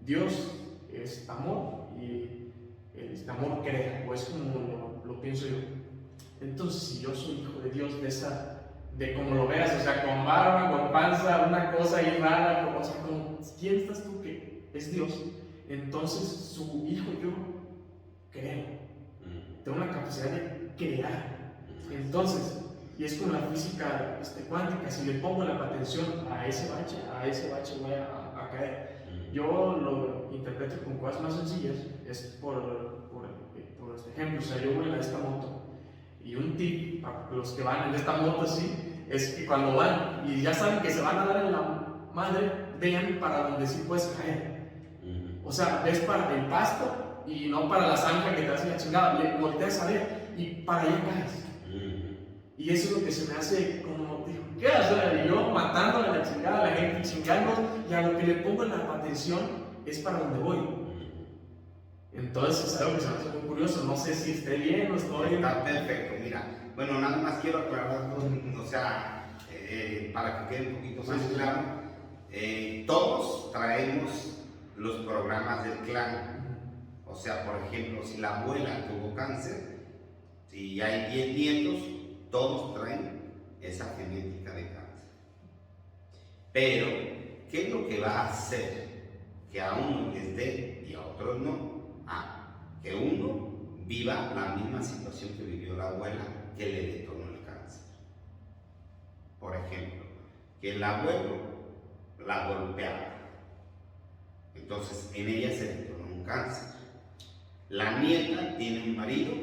Dios es amor y este amor crea, o es como lo pienso yo. Entonces, si yo soy hijo de Dios, de como lo veas, o sea, con barba, con panza, una cosa ahí rara, como, o sea, como, ¿quién estás tú que es Dios? Entonces, su hijo yo creo, tengo una capacidad de crear. Entonces, y es como la física cuántica, si le pongo la atención a ese bache voy a caer. Yo lo interpreto con cosas más sencillas, es por este ejemplo, o sea, yo voy a esta moto y un tip para los que van en esta moto así, es que cuando van y ya saben que se van a dar en la madre, vean para donde sí puedes caer. O sea, ves para el pasto y no para la zanja que te hace la chingada, le volteas a ver y para allá caes. Y eso es lo que se me hace como, digo, ¿qué? O sea, yo matándole a la chingada a la gente, chingando, y a lo que le pongo la atención es para donde voy. Entonces es algo que se me hace muy curioso, no sé si esté bien o estoy... Está perfecto, mira, bueno, nada más quiero aclarar, o sea, para que quede un poquito más claro, todos traemos los programas del clan. O sea, por ejemplo, si la abuela tuvo cáncer, si hay 10 nietos, todos traen esa genética de cáncer. Pero, ¿qué es lo que va a hacer que a uno les dé y a otros no? Que uno viva la misma situación que vivió la abuela que le detonó el cáncer. Por ejemplo, que el abuelo la golpeaba, entonces en ella se detonó un cáncer. La nieta tiene un marido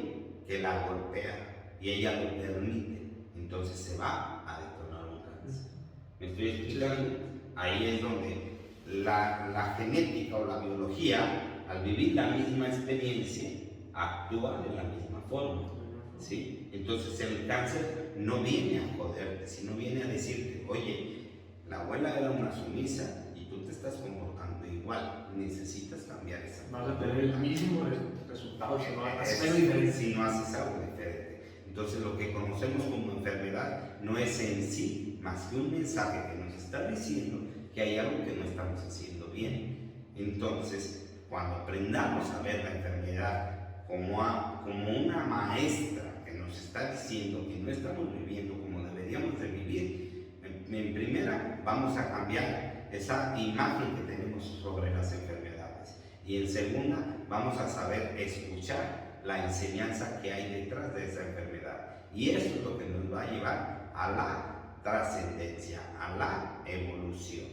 que la golpea y ella lo permite, entonces se va a detonar un cáncer. ¿Me estoy explicando? Ahí es donde la genética o la biología, al vivir la misma experiencia, actúa de la misma forma, ¿sí? Entonces el cáncer no viene a joderte, sino viene a decirte, oye, la abuela era una sumisa y tú te estás comportando igual, necesitas cambiar esa. Vas a tener el mismo resultado si no haces algo diferente. Si no haces algo diferente. Entonces lo que conocemos como enfermedad no es en sí más que un mensaje que nos está diciendo que hay algo que no estamos haciendo bien. Entonces, cuando aprendamos a ver la enfermedad como una maestra que nos está diciendo que no estamos viviendo como deberíamos de vivir, en primera vamos a cambiar esa imagen que tenemos sobre las enfermedades y en segunda vamos a saber escuchar la enseñanza que hay detrás de esa enfermedad y eso es lo que nos va a llevar a la trascendencia, a la evolución.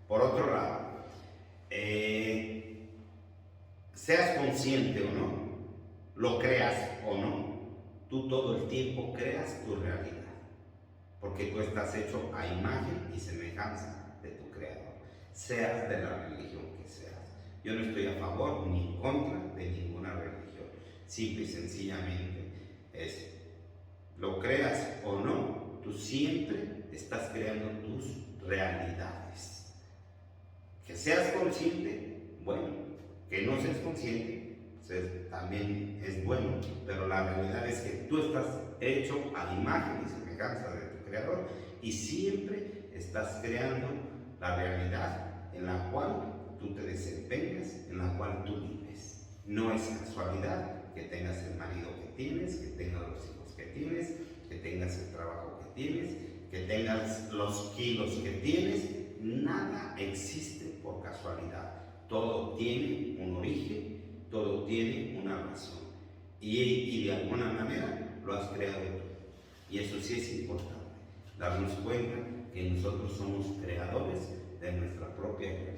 Por otro lado, seas consciente o no, lo creas o no, tú todo el tiempo creas tu realidad, porque tú estás hecho a imagen y semejanza de tu creador, seas de la religión que seas. Yo no estoy a favor ni en contra de ninguna religión, simple y sencillamente es, lo creas o no, tú siempre estás creando tus realidades. Que seas consciente, bueno, que no seas consciente, pues también es bueno, pero la realidad es que tú estás hecho a imagen y semejanza de tu creador y siempre estás creando la realidad en la cual tú te desempeñas, en la cual tú vives. No es casualidad que tengas el marido que tienes, que tengas los hijos que tienes, que tengas el trabajo que tienes, que tengas los kilos que tienes. Nada existe por casualidad. Todo tiene un origen, todo tiene una razón. Y de alguna manera lo has creado tú. Y eso sí es importante, darnos cuenta que nosotros somos creadores de nuestra propia realidad.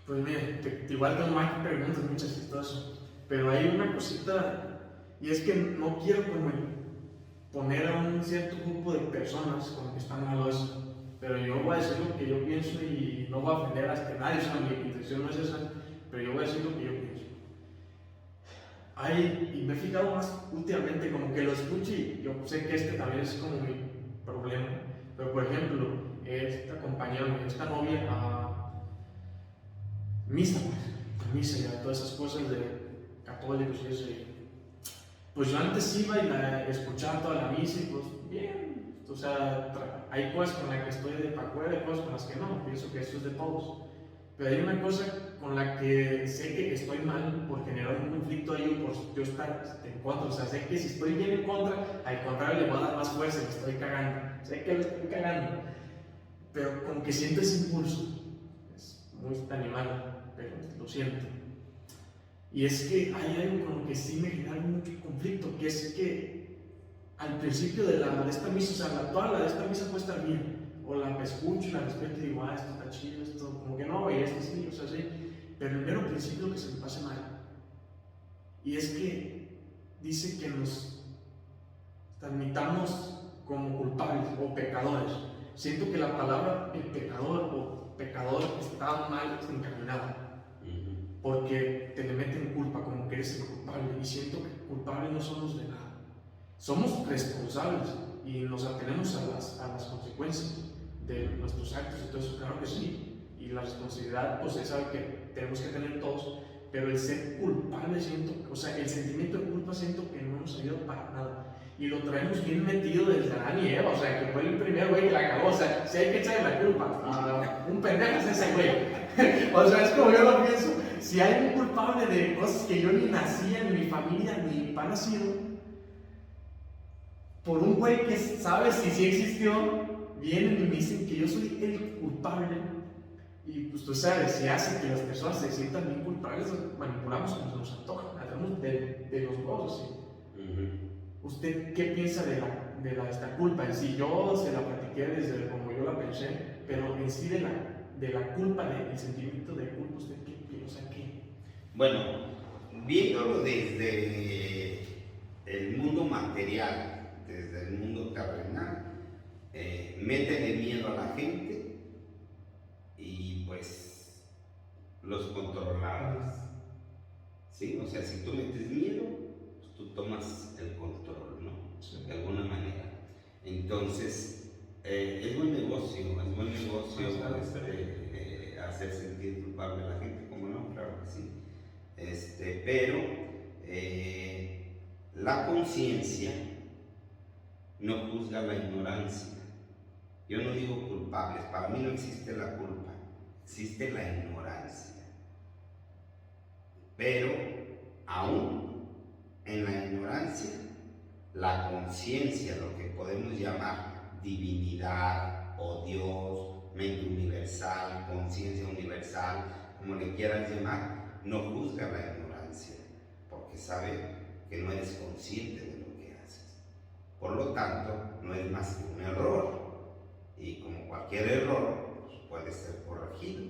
Pues mira, igual tengo más preguntas, muchas y todo eso, pero hay una cosita, y es que no quiero como poner a un cierto grupo de personas como que están mal eso, pero yo voy a decir lo que yo pienso y no voy a ofender a nadie, o sea, mi intención no es esa, pero yo voy a decir lo que yo pienso. Y me he fijado más últimamente, como que lo escucho y yo sé que también es como mi problema, pero por ejemplo, esta compañera, esta novia, a misa, pues, a misa y a todas esas cosas de católicos y eso. Pues yo antes iba y la escuchaba toda la misa y pues bien, o sea, hay cosas con las que estoy de acuerdo, hay cosas con las que no, pienso que eso es de todos. Pero hay una cosa con la que sé que estoy mal por generar un conflicto ahí o por yo estar en contra. O sea, sé que si estoy bien en contra, al contrario le voy a dar más fuerza, me estoy cagando. Sé que lo estoy cagando, pero como que siento ese impulso. Es muy animal, pero lo siento. Y es que hay algo con lo que sí me genera mucho conflicto, que es que al principio de esta misa, o sea, toda la de esta misa puede estar bien, o la escucho y la respeto y digo, esto está chido, esto, como que no, y esto sí, o sea, sí, pero el mero principio que se me pase mal, y es que dice que nos admitamos como culpables o pecadores. Siento que la palabra el pecador o pecador está mal encaminada. Porque te le meten culpa como que eres el culpable, y siento que culpables no somos de nada. Somos responsables y nos atenemos a las consecuencias de nuestros actos y todo eso, claro que sí. Y la responsabilidad, pues es algo que tenemos que tener todos, pero el ser culpable siento, o sea, el sentimiento de culpa siento que no nos ayuda para nada. Y lo traemos bien metido desde Adán y Eva, o sea, que fue el primer güey que la cagó, o sea, si hay que echarle la culpa, un pendejo es ese güey. O sea, es como yo lo pienso. Si hay un culpable de cosas que yo ni nacía, ni mi familia, ni mi papá nacido, por un güey que sabe si sí existió, vienen y me dicen que yo soy el culpable. Y pues tú sabes, si hace que las personas se sientan bien culpables, manipulamos como se nos antoja, hacemos de los dos así. ¿Usted qué piensa de esta culpa? En sí, yo se la platiqué desde como yo la pensé, pero en sí de la culpa, del sentimiento de culpa, ¿usted qué piensa? Bueno, viéndolo desde el mundo material, desde el mundo terrenal, métele miedo a la gente y pues los controlarás. ¿Sí? O sea, si tú metes miedo, pues tú tomas el control, ¿no? Sí. De alguna manera. Entonces, es buen negocio hacer sentir culpable a la gente, ¿cómo no? Claro que sí. Pero la conciencia no juzga la ignorancia. Yo no digo culpables, para mí no existe la culpa, existe la ignorancia. Pero aún en la ignorancia, la conciencia, lo que podemos llamar divinidad o Dios, mente universal, conciencia universal, como le quieras llamar, no juzga la ignorancia, porque sabe que no eres consciente de lo que haces. Por lo tanto, no es más que un error, y como cualquier error, pues puede ser corregido,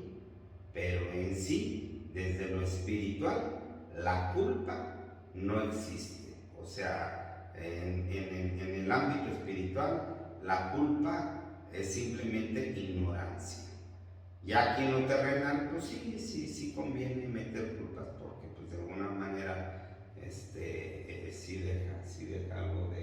pero en sí, desde lo espiritual, la culpa no existe. O sea, en el ámbito espiritual, la culpa es simplemente ignorancia. Ya aquí en lo terrenal, pues sí conviene meter culpas, porque pues de alguna manera sí deja algo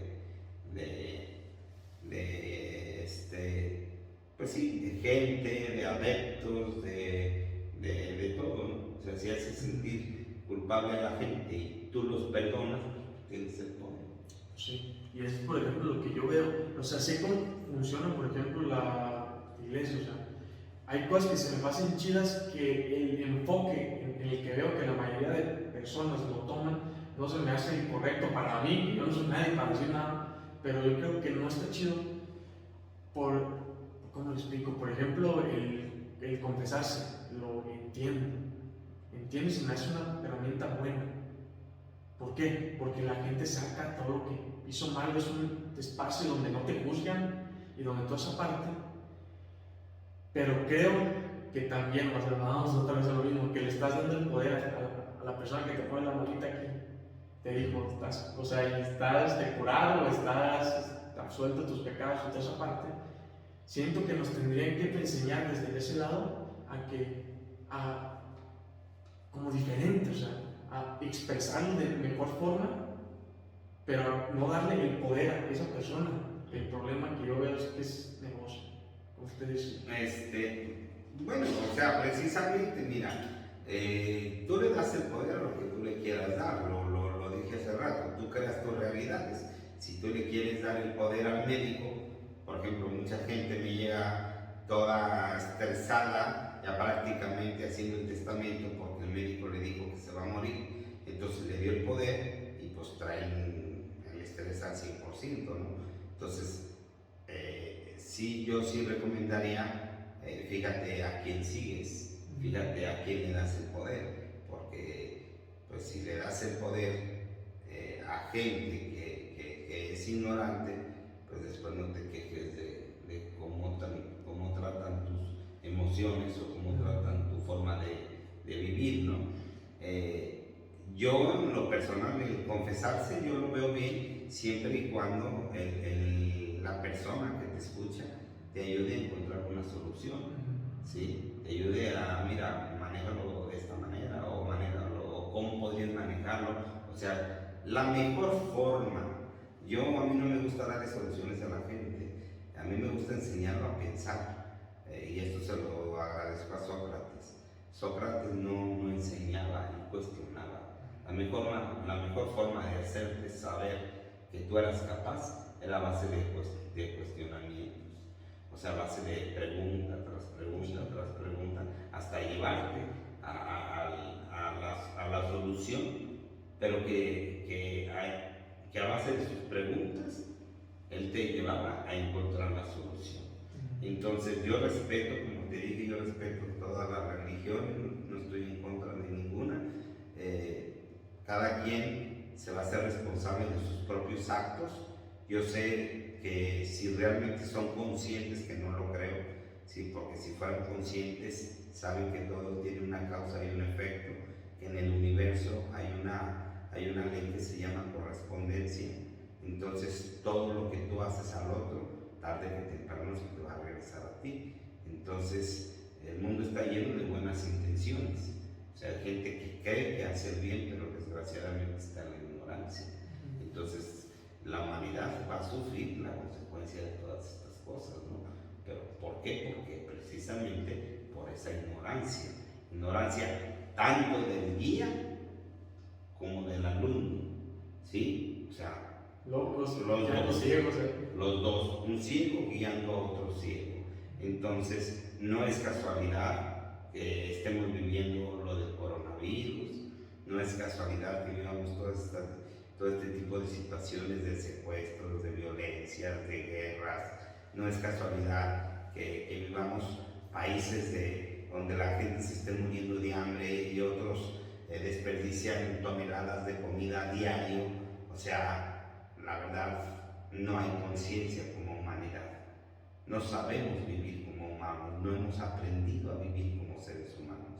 pues sí, de gente, de adeptos, de todo, ¿no? O sea, si haces sentir culpable a la gente y tú los perdonas, pues tienes el poder. Sí, y es por ejemplo lo que yo veo, o sea, sé cómo funciona, por ejemplo, la iglesia, o sea, hay cosas que se me pasan chidas que el enfoque en el que veo que la mayoría de personas lo toman no se me hace incorrecto para mí, yo no soy nadie para decir nada, pero yo creo que no está chido ¿cómo lo explico? Por ejemplo, el confesarse, lo entiendo y se me hace una herramienta buena. ¿Por qué? Porque la gente saca todo lo que hizo mal, es un espacio donde no te juzgan y donde toda esa parte. Pero creo que también, o sea, vamos otra vez a lo mismo, que le estás dando el poder a la persona que te pone la bolita aquí. Te dijo, estás curado, estás absuelto de tus pecados y toda esa parte. siento que nos tendrían que enseñar desde ese lado como diferente, o sea, a expresarlo de mejor forma, pero no darle el poder a esa persona. El problema que yo veo es que es negocio, como ustedes. Bueno, o sea, precisamente, mira, tú le das el poder a lo que tú le quieras dar, lo dije hace rato, tú creas tus realidades. Si tú le quieres dar el poder al médico, por ejemplo, mucha gente me llega toda estresada, ya prácticamente haciendo el testamento porque el médico le dijo que se va a morir, entonces le dio el poder y pues traen el estrés al 100%, ¿no? Entonces, sí, yo sí recomendaría, fíjate a quién sigues, fíjate a quién le das el poder, porque pues si le das el poder a gente que es ignorante, pues después no te quejes de cómo tratan tus emociones o cómo tratan tu forma de vivir, ¿no? Yo en lo personal, el confesarse, yo lo veo bien siempre y cuando la persona que te escucha te ayude a encontrar una solución, ¿sí? Te ayude a, mira, manéjalo de esta manera o manéjalo, o cómo podrías manejarlo, o sea, la mejor forma. A mí no me gusta darle soluciones a la gente, a mí me gusta enseñarlo a pensar, y esto se lo agradezco a Sócrates. Sócrates no enseñaba y cuestionaba. La mejor forma de hacerte saber que tú eras capaz era a base de cuestionamientos, o sea, a base de pregunta tras pregunta tras pregunta, hasta llevarte a la solución, pero que a base de sus preguntas, él te llevaba a encontrar la solución. Entonces yo respeto, como te dije, yo respeto todas las religiones, no estoy en contra de ninguna. Cada quien se va a ser responsable de sus propios actos. Yo sé que si realmente son conscientes, que no lo creo, sí, porque si fueran conscientes, saben que todo tiene una causa y un efecto, que en el universo hay una ley que se llama correspondencia. Entonces todo lo que tú haces al otro, tarde que temprano se te va a regresar a ti. Entonces el mundo está lleno de buenas intenciones, o sea, hay gente que cree que hace el bien, pero desgraciadamente está en la ignorancia. Entonces la humanidad va a sufrir la consecuencia de todas estas cosas, ¿no? ¿Pero por qué? Porque precisamente por esa ignorancia tanto del guía como del alumno, ¿sí? O sea, los dos, un ciego guiando a otro ciego. Entonces, no es casualidad que estemos viviendo lo del coronavirus, no es casualidad que vivamos todo este tipo de situaciones de secuestros, de violencias, de guerras, no es casualidad que vivamos países donde la gente se esté muriendo de hambre y otros desperdician toneladas de comida a diario. O sea, la verdad, no hay conciencia como humanidad. No sabemos vivir como humanos, no hemos aprendido a vivir como seres humanos.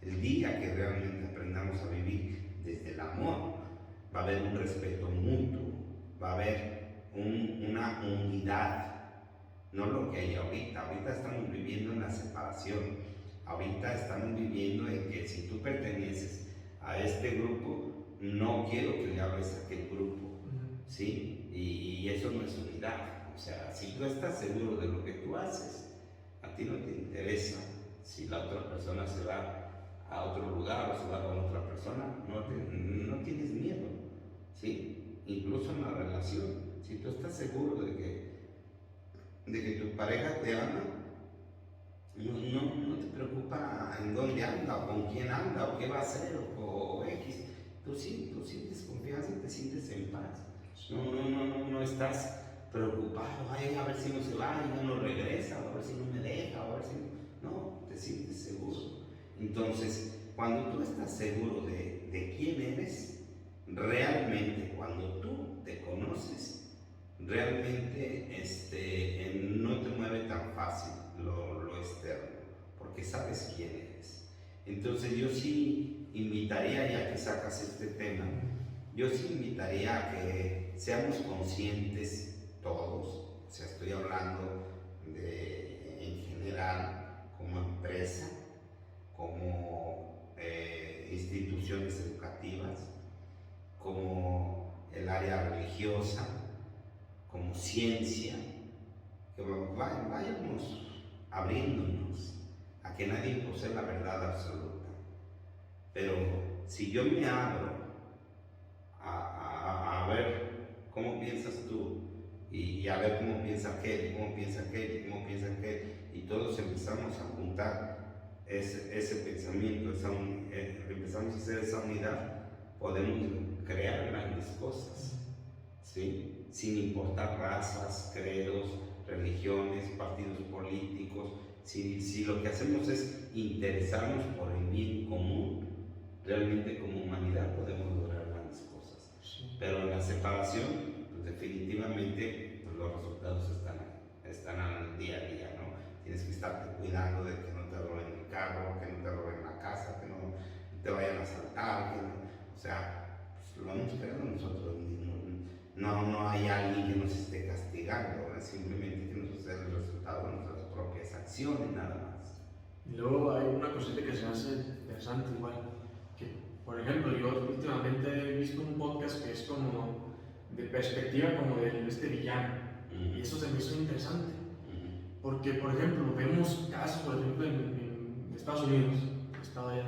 El día que realmente aprendamos a vivir desde el amor, va a haber un respeto mutuo, va a haber una unidad, no lo que hay ahorita. Ahorita estamos viviendo en la separación, ahorita estamos viviendo en que si tú perteneces a este grupo, no quiero que le hables a aquel grupo, ¿sí? Y eso no es unidad. O sea, si tú estás seguro de lo que tú haces, a ti no te interesa si la otra persona se va a otro lugar o se va con otra persona, no tienes miedo, ¿sí? Incluso en la relación, si tú estás seguro de que tu pareja te ama, no te preocupa en dónde anda, o con quién anda, o qué va a hacer, o X. Tú sientes confianza y te sientes en paz. No estás preocupado, ay, a ver si no se va, y no regresa, o a ver si no me deja, o a ver si no, te sientes seguro. Entonces, cuando tú estás seguro de quién eres, realmente, cuando tú te conoces, realmente no te mueve tan fácil lo externo, porque sabes quién eres. Entonces yo sí invitaría, ya que sacas este tema, yo sí invitaría a que seamos conscientes todos, o sea, estoy hablando en general, como empresa, como instituciones educativas, como el área religiosa, como ciencia, que vayamos abriéndonos a que nadie posee la verdad absoluta. Pero si yo me abro a ver cómo piensas tú, y a ver cómo piensa aquel, cómo piensa aquel, cómo piensa aquel, y todos empezamos a juntar ese pensamiento, empezamos a hacer esa unidad, podemos crear grandes cosas, ¿sí? Sin importar razas, credos, religiones, partidos políticos. Si lo que hacemos es interesarnos por el bien común, realmente como humanidad podemos lograr grandes cosas. Sí. Pero en la separación, pues definitivamente pues los resultados están al día a día, ¿no? Tienes que estarte cuidando de que no te roben el carro, que no te roben la casa, que no te vayan a asaltar, o sea, pues lo hemos creado nosotros mismos. No hay alguien que nos esté castigando, ¿verdad? Simplemente que nos sucede el resultado de nuestras propias acciones, nada más. Y luego hay una cosita que se hace interesante igual, que por ejemplo yo últimamente he visto un podcast que es como de perspectiva como de este villano, y eso se me hizo interesante, porque por ejemplo vemos casos, por ejemplo en Estados Unidos, estado allá,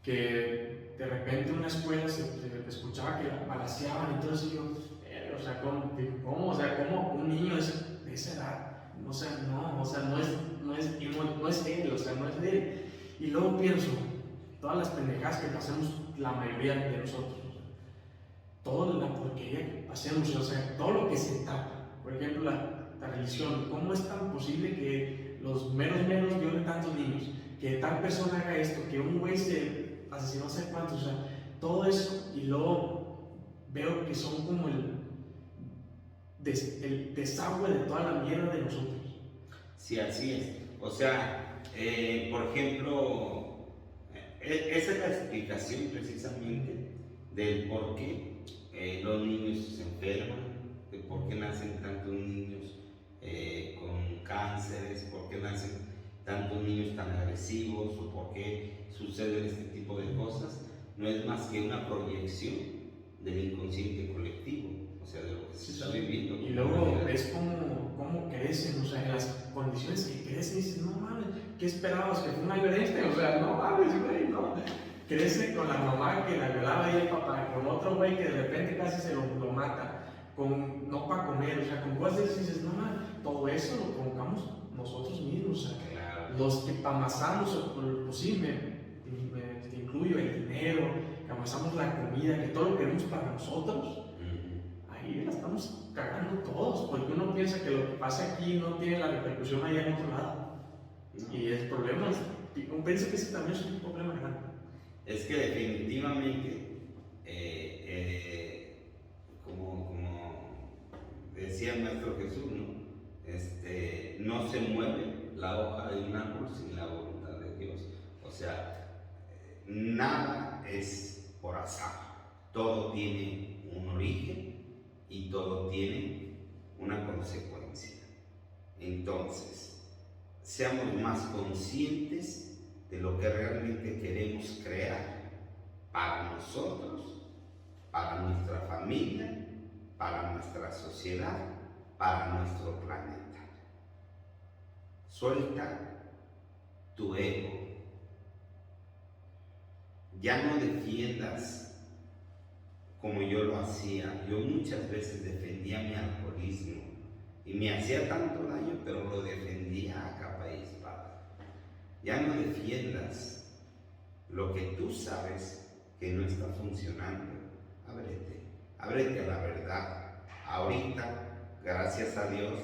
que de repente en una escuela se escuchaba que balaceaban y todo eso, y yo, o sea, ¿cómo un niño de esa edad? O sea, no es él, o sea, no es de él. Y luego pienso, todas las pendejadas que pasamos la mayoría de nosotros, toda la porquería que pasemos, o sea, todo lo que se tapa, por ejemplo, la religión, ¿cómo es tan posible que los menos violen tantos niños? Que tal persona haga esto, que un güey se asesinó no sé cuántos, o sea, todo eso, y luego veo que son como el desagüe de toda la mierda de nosotros. Sí, así es. O sea, por ejemplo, esa es la explicación precisamente del por qué los niños se enferman, de por qué nacen tantos niños con cánceres, por qué nacen tantos niños tan agresivos, o por qué suceden este tipo de cosas. No es más que una proyección del inconsciente colectivo, o sea, de lo que se está viviendo. Y luego ves cómo crecen, o sea, en las condiciones que crecen, y dices, no mames, ¿qué esperabas? ¿Que fue una violencia? O sea, no mames, güey, no. Crece con la mamá que la violaba y el papá, con otro güey que de repente casi se lo mata, no para comer, o sea, con cosas que dices, no mames, todo eso lo provocamos nosotros mismos, o sea, claro. Los que amasamos, pues sí, te incluyo el dinero, que amasamos la comida, que todo lo queremos para nosotros. Ahí la estamos cagando todos, porque uno piensa que lo que pasa aquí no tiene la repercusión allá en otro lado. No. Y el problema, uno piensa que ese también es un problema grande. Es que definitivamente, como decía el Maestro Jesús, no se mueve la hoja de un árbol sin la voluntad de Dios. O sea, nada es por azar, todo tiene un origen y todo tiene una consecuencia. Entonces, seamos más conscientes de lo que realmente queremos crear para nosotros, para nuestra familia, para nuestra sociedad, para nuestro planeta. Suelta tu ego. Ya no defiendas como yo lo hacía. Yo muchas veces defendía mi alcoholismo y me hacía tanto daño, pero lo defendía a capa y espada. Ya no defiendas lo que tú sabes que no está funcionando. Ábrete a la verdad. Ahorita, gracias a Dios,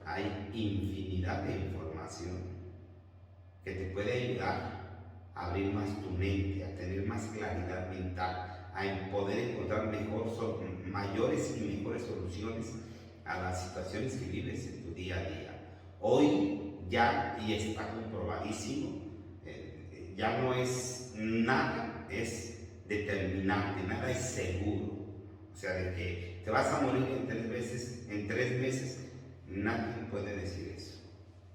hay infinidad de información que te puede ayudar a abrir más tu mente, a tener más claridad mental, a poder encontrar mayores y mejores soluciones a las situaciones que vives en tu día a día. Hoy ya, y está comprobadísimo, ya no es nada, es determinante, nada es seguro. O sea, de que te vas a morir en 3 meses, nadie puede decir eso.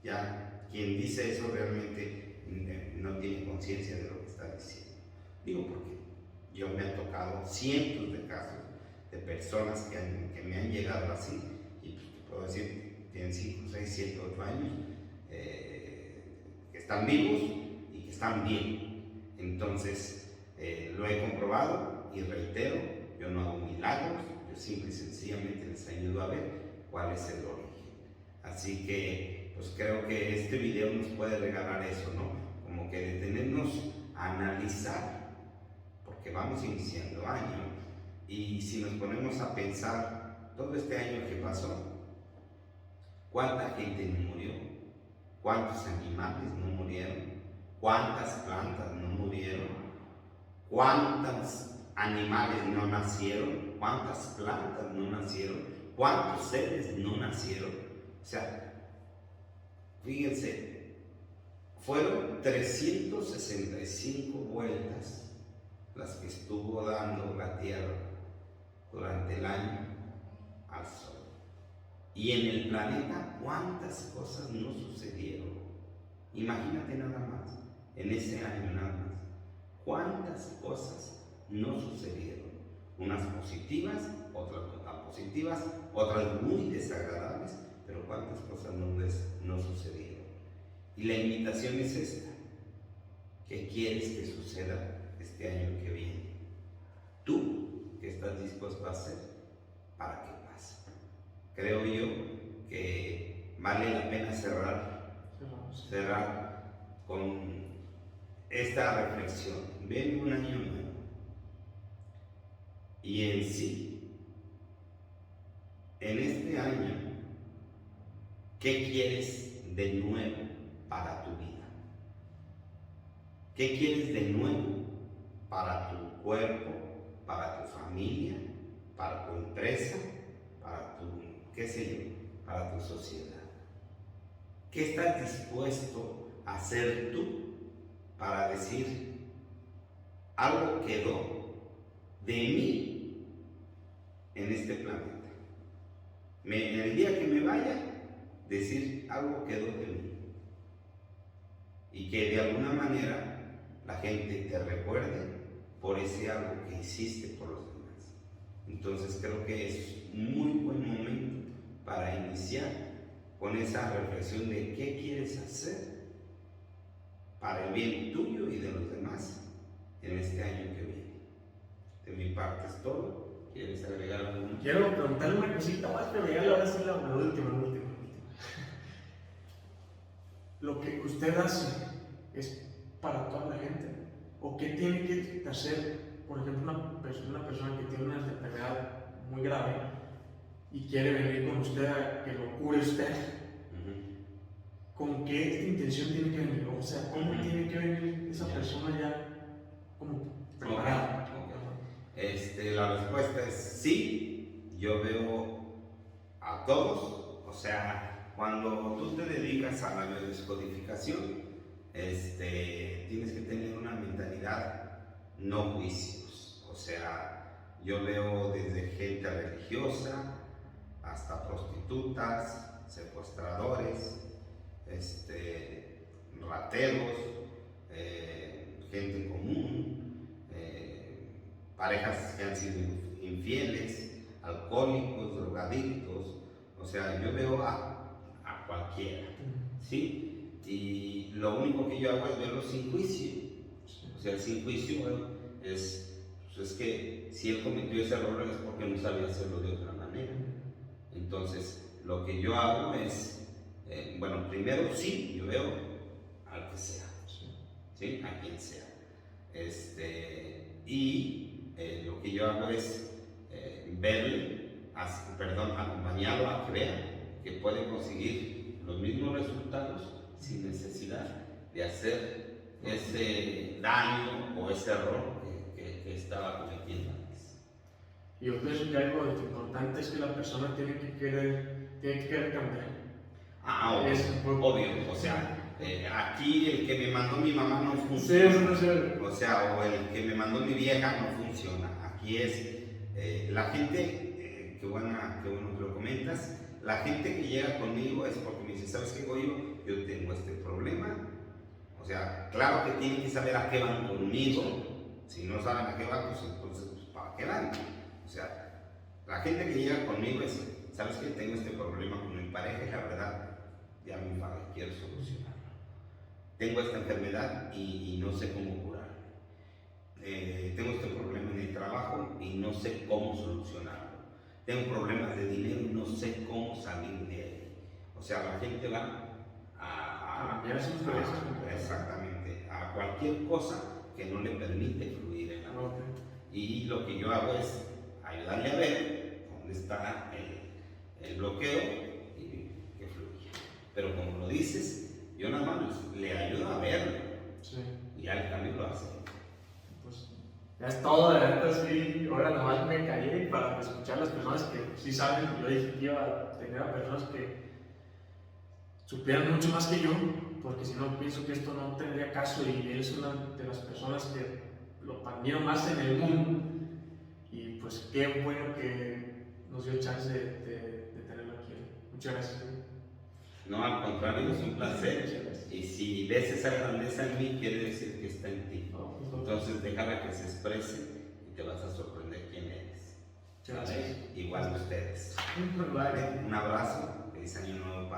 Ya, quien dice eso realmente no tiene conciencia de lo que está diciendo. Digo porque yo me han tocado cientos de casos de personas que me han llegado así, y pues te puedo decir, tienen 5, 6, 7, 8 años, que están vivos y que están bien. Entonces, lo he comprobado y reitero, yo no hago milagros, yo simple y sencillamente les ayudo a ver cuál es el origen. Así que, pues creo que este video nos puede regalar eso, ¿no? Como que detenernos a analizar, porque vamos iniciando año, y si nos ponemos a pensar todo este año que pasó, ¿cuánta gente no murió? ¿Cuántos animales no murieron? ¿Cuántas plantas no murieron? ¿Cuántos animales no nacieron? ¿Cuántas plantas no nacieron? ¿Cuántos seres no nacieron? O sea, fíjense, fueron 365 vueltas las que estuvo dando la Tierra durante el año al Sol. Y en el planeta, ¿cuántas cosas no sucedieron? Imagínate nada más, en ese año nada más, ¿cuántas cosas no sucedieron? Unas positivas, otras no tan positivas, otras muy desagradables, pero ¿cuántas cosas no sucedieron? Y la invitación es esta: ¿qué quieres que suceda este año que viene? ¿Tú qué estás dispuesto a hacer para que pase? Creo yo que vale la pena cerrar con esta reflexión. Viene un año nuevo y en sí, en este año, ¿qué quieres de nuevo para tu vida? ¿Qué quieres de nuevo para tu cuerpo, para tu familia, para tu empresa, para tu, qué sé yo, para tu sociedad? ¿Qué estás dispuesto a hacer tú para decir, algo quedó de mí en este planeta? El día que me vaya, decir, algo quedó de mí. Y que de alguna manera la gente te recuerde por ese algo que hiciste por los demás. Entonces creo que es muy buen momento para iniciar con esa reflexión de qué quieres hacer para el bien tuyo y de los demás en este año que viene. De mi parte es todo. ¿Quieres agregar algo? Quiero preguntarle una cosita más, pero ya ahora sí la última. Lo que usted hace es para toda la gente. ¿O qué tiene que hacer, por ejemplo, una persona que tiene una enfermedad muy grave y quiere venir con usted a que lo cure usted? ¿Con qué intención tiene que venir? O sea, ¿cómo tiene que venir esa persona ya como preparada? La respuesta es sí. Yo veo a todos, o sea, cuando tú te dedicas a la biodescodificación, tienes que tener una mentalidad no juicios. O sea, yo veo desde gente religiosa hasta prostitutas, secuestradores, rateros, gente común, parejas que han sido infieles, alcohólicos, drogadictos. O sea, yo veo a cualquiera, ¿sí? Y lo único que yo hago es verlo sin juicio. O sea, sin juicio es que si él cometió ese error es porque no sabía hacerlo de otra manera. Entonces, lo que yo hago es, bueno, primero sí, yo veo al que sea, ¿sí? A quien sea. Lo que yo hago es acompañarlo a que vea que puede conseguir los mismos resultados sin necesidad de hacer ese daño o ese error que estaba cometiendo antes. Y yo pienso que algo importante es que la persona tiene que querer cambiar. Obvio. O sea, aquí el que me mandó mi mamá no funciona. Sí, eso no sé. O sea, o el que me mandó mi vieja no funciona. Aquí es la gente, qué bueno que lo comentas, la gente que llega conmigo es porque me dice, ¿sabes qué, Goyo? Yo tengo este problema. O sea, claro que tienen que saber a qué van conmigo. Si no saben a qué van, pues entonces, pues, ¿para qué van? O sea, la gente que llega conmigo es, ¿sabes qué? Tengo este problema con mi pareja y la verdad, ya me enfadé, quiero solucionarlo. Tengo esta enfermedad y no sé cómo curarlo. Tengo este problema en el trabajo y no sé cómo solucionarlo. Tengo problemas de dinero y no sé cómo salir de él. O sea, la gente va exactamente, a cualquier cosa que no le permite fluir en la vida. Y lo que yo hago es ayudarle a ver dónde está el bloqueo y que fluya. Pero como lo dices, yo nada más le ayudo a verlo. Sí. Y ya el cambio lo hace. Pues ya es todo, de verdad, sí. Ahora nomás me callé para escuchar a las personas que sí saben. Yo dije que iba a tener a personas que supieran mucho más que yo, porque si no pienso que esto no tendría caso, y él es una de las personas que lo admiro más en el mundo. Y pues qué bueno que nos dio chance de tenerlo aquí. Muchas gracias. No, al contrario, es un placer. Y si ves esa grandeza en mí, quiere decir que está en ti. Entonces déjala que se exprese y te vas a sorprender quién eres. Gracias. Igual ustedes. Bye. Un abrazo, feliz año nuevo.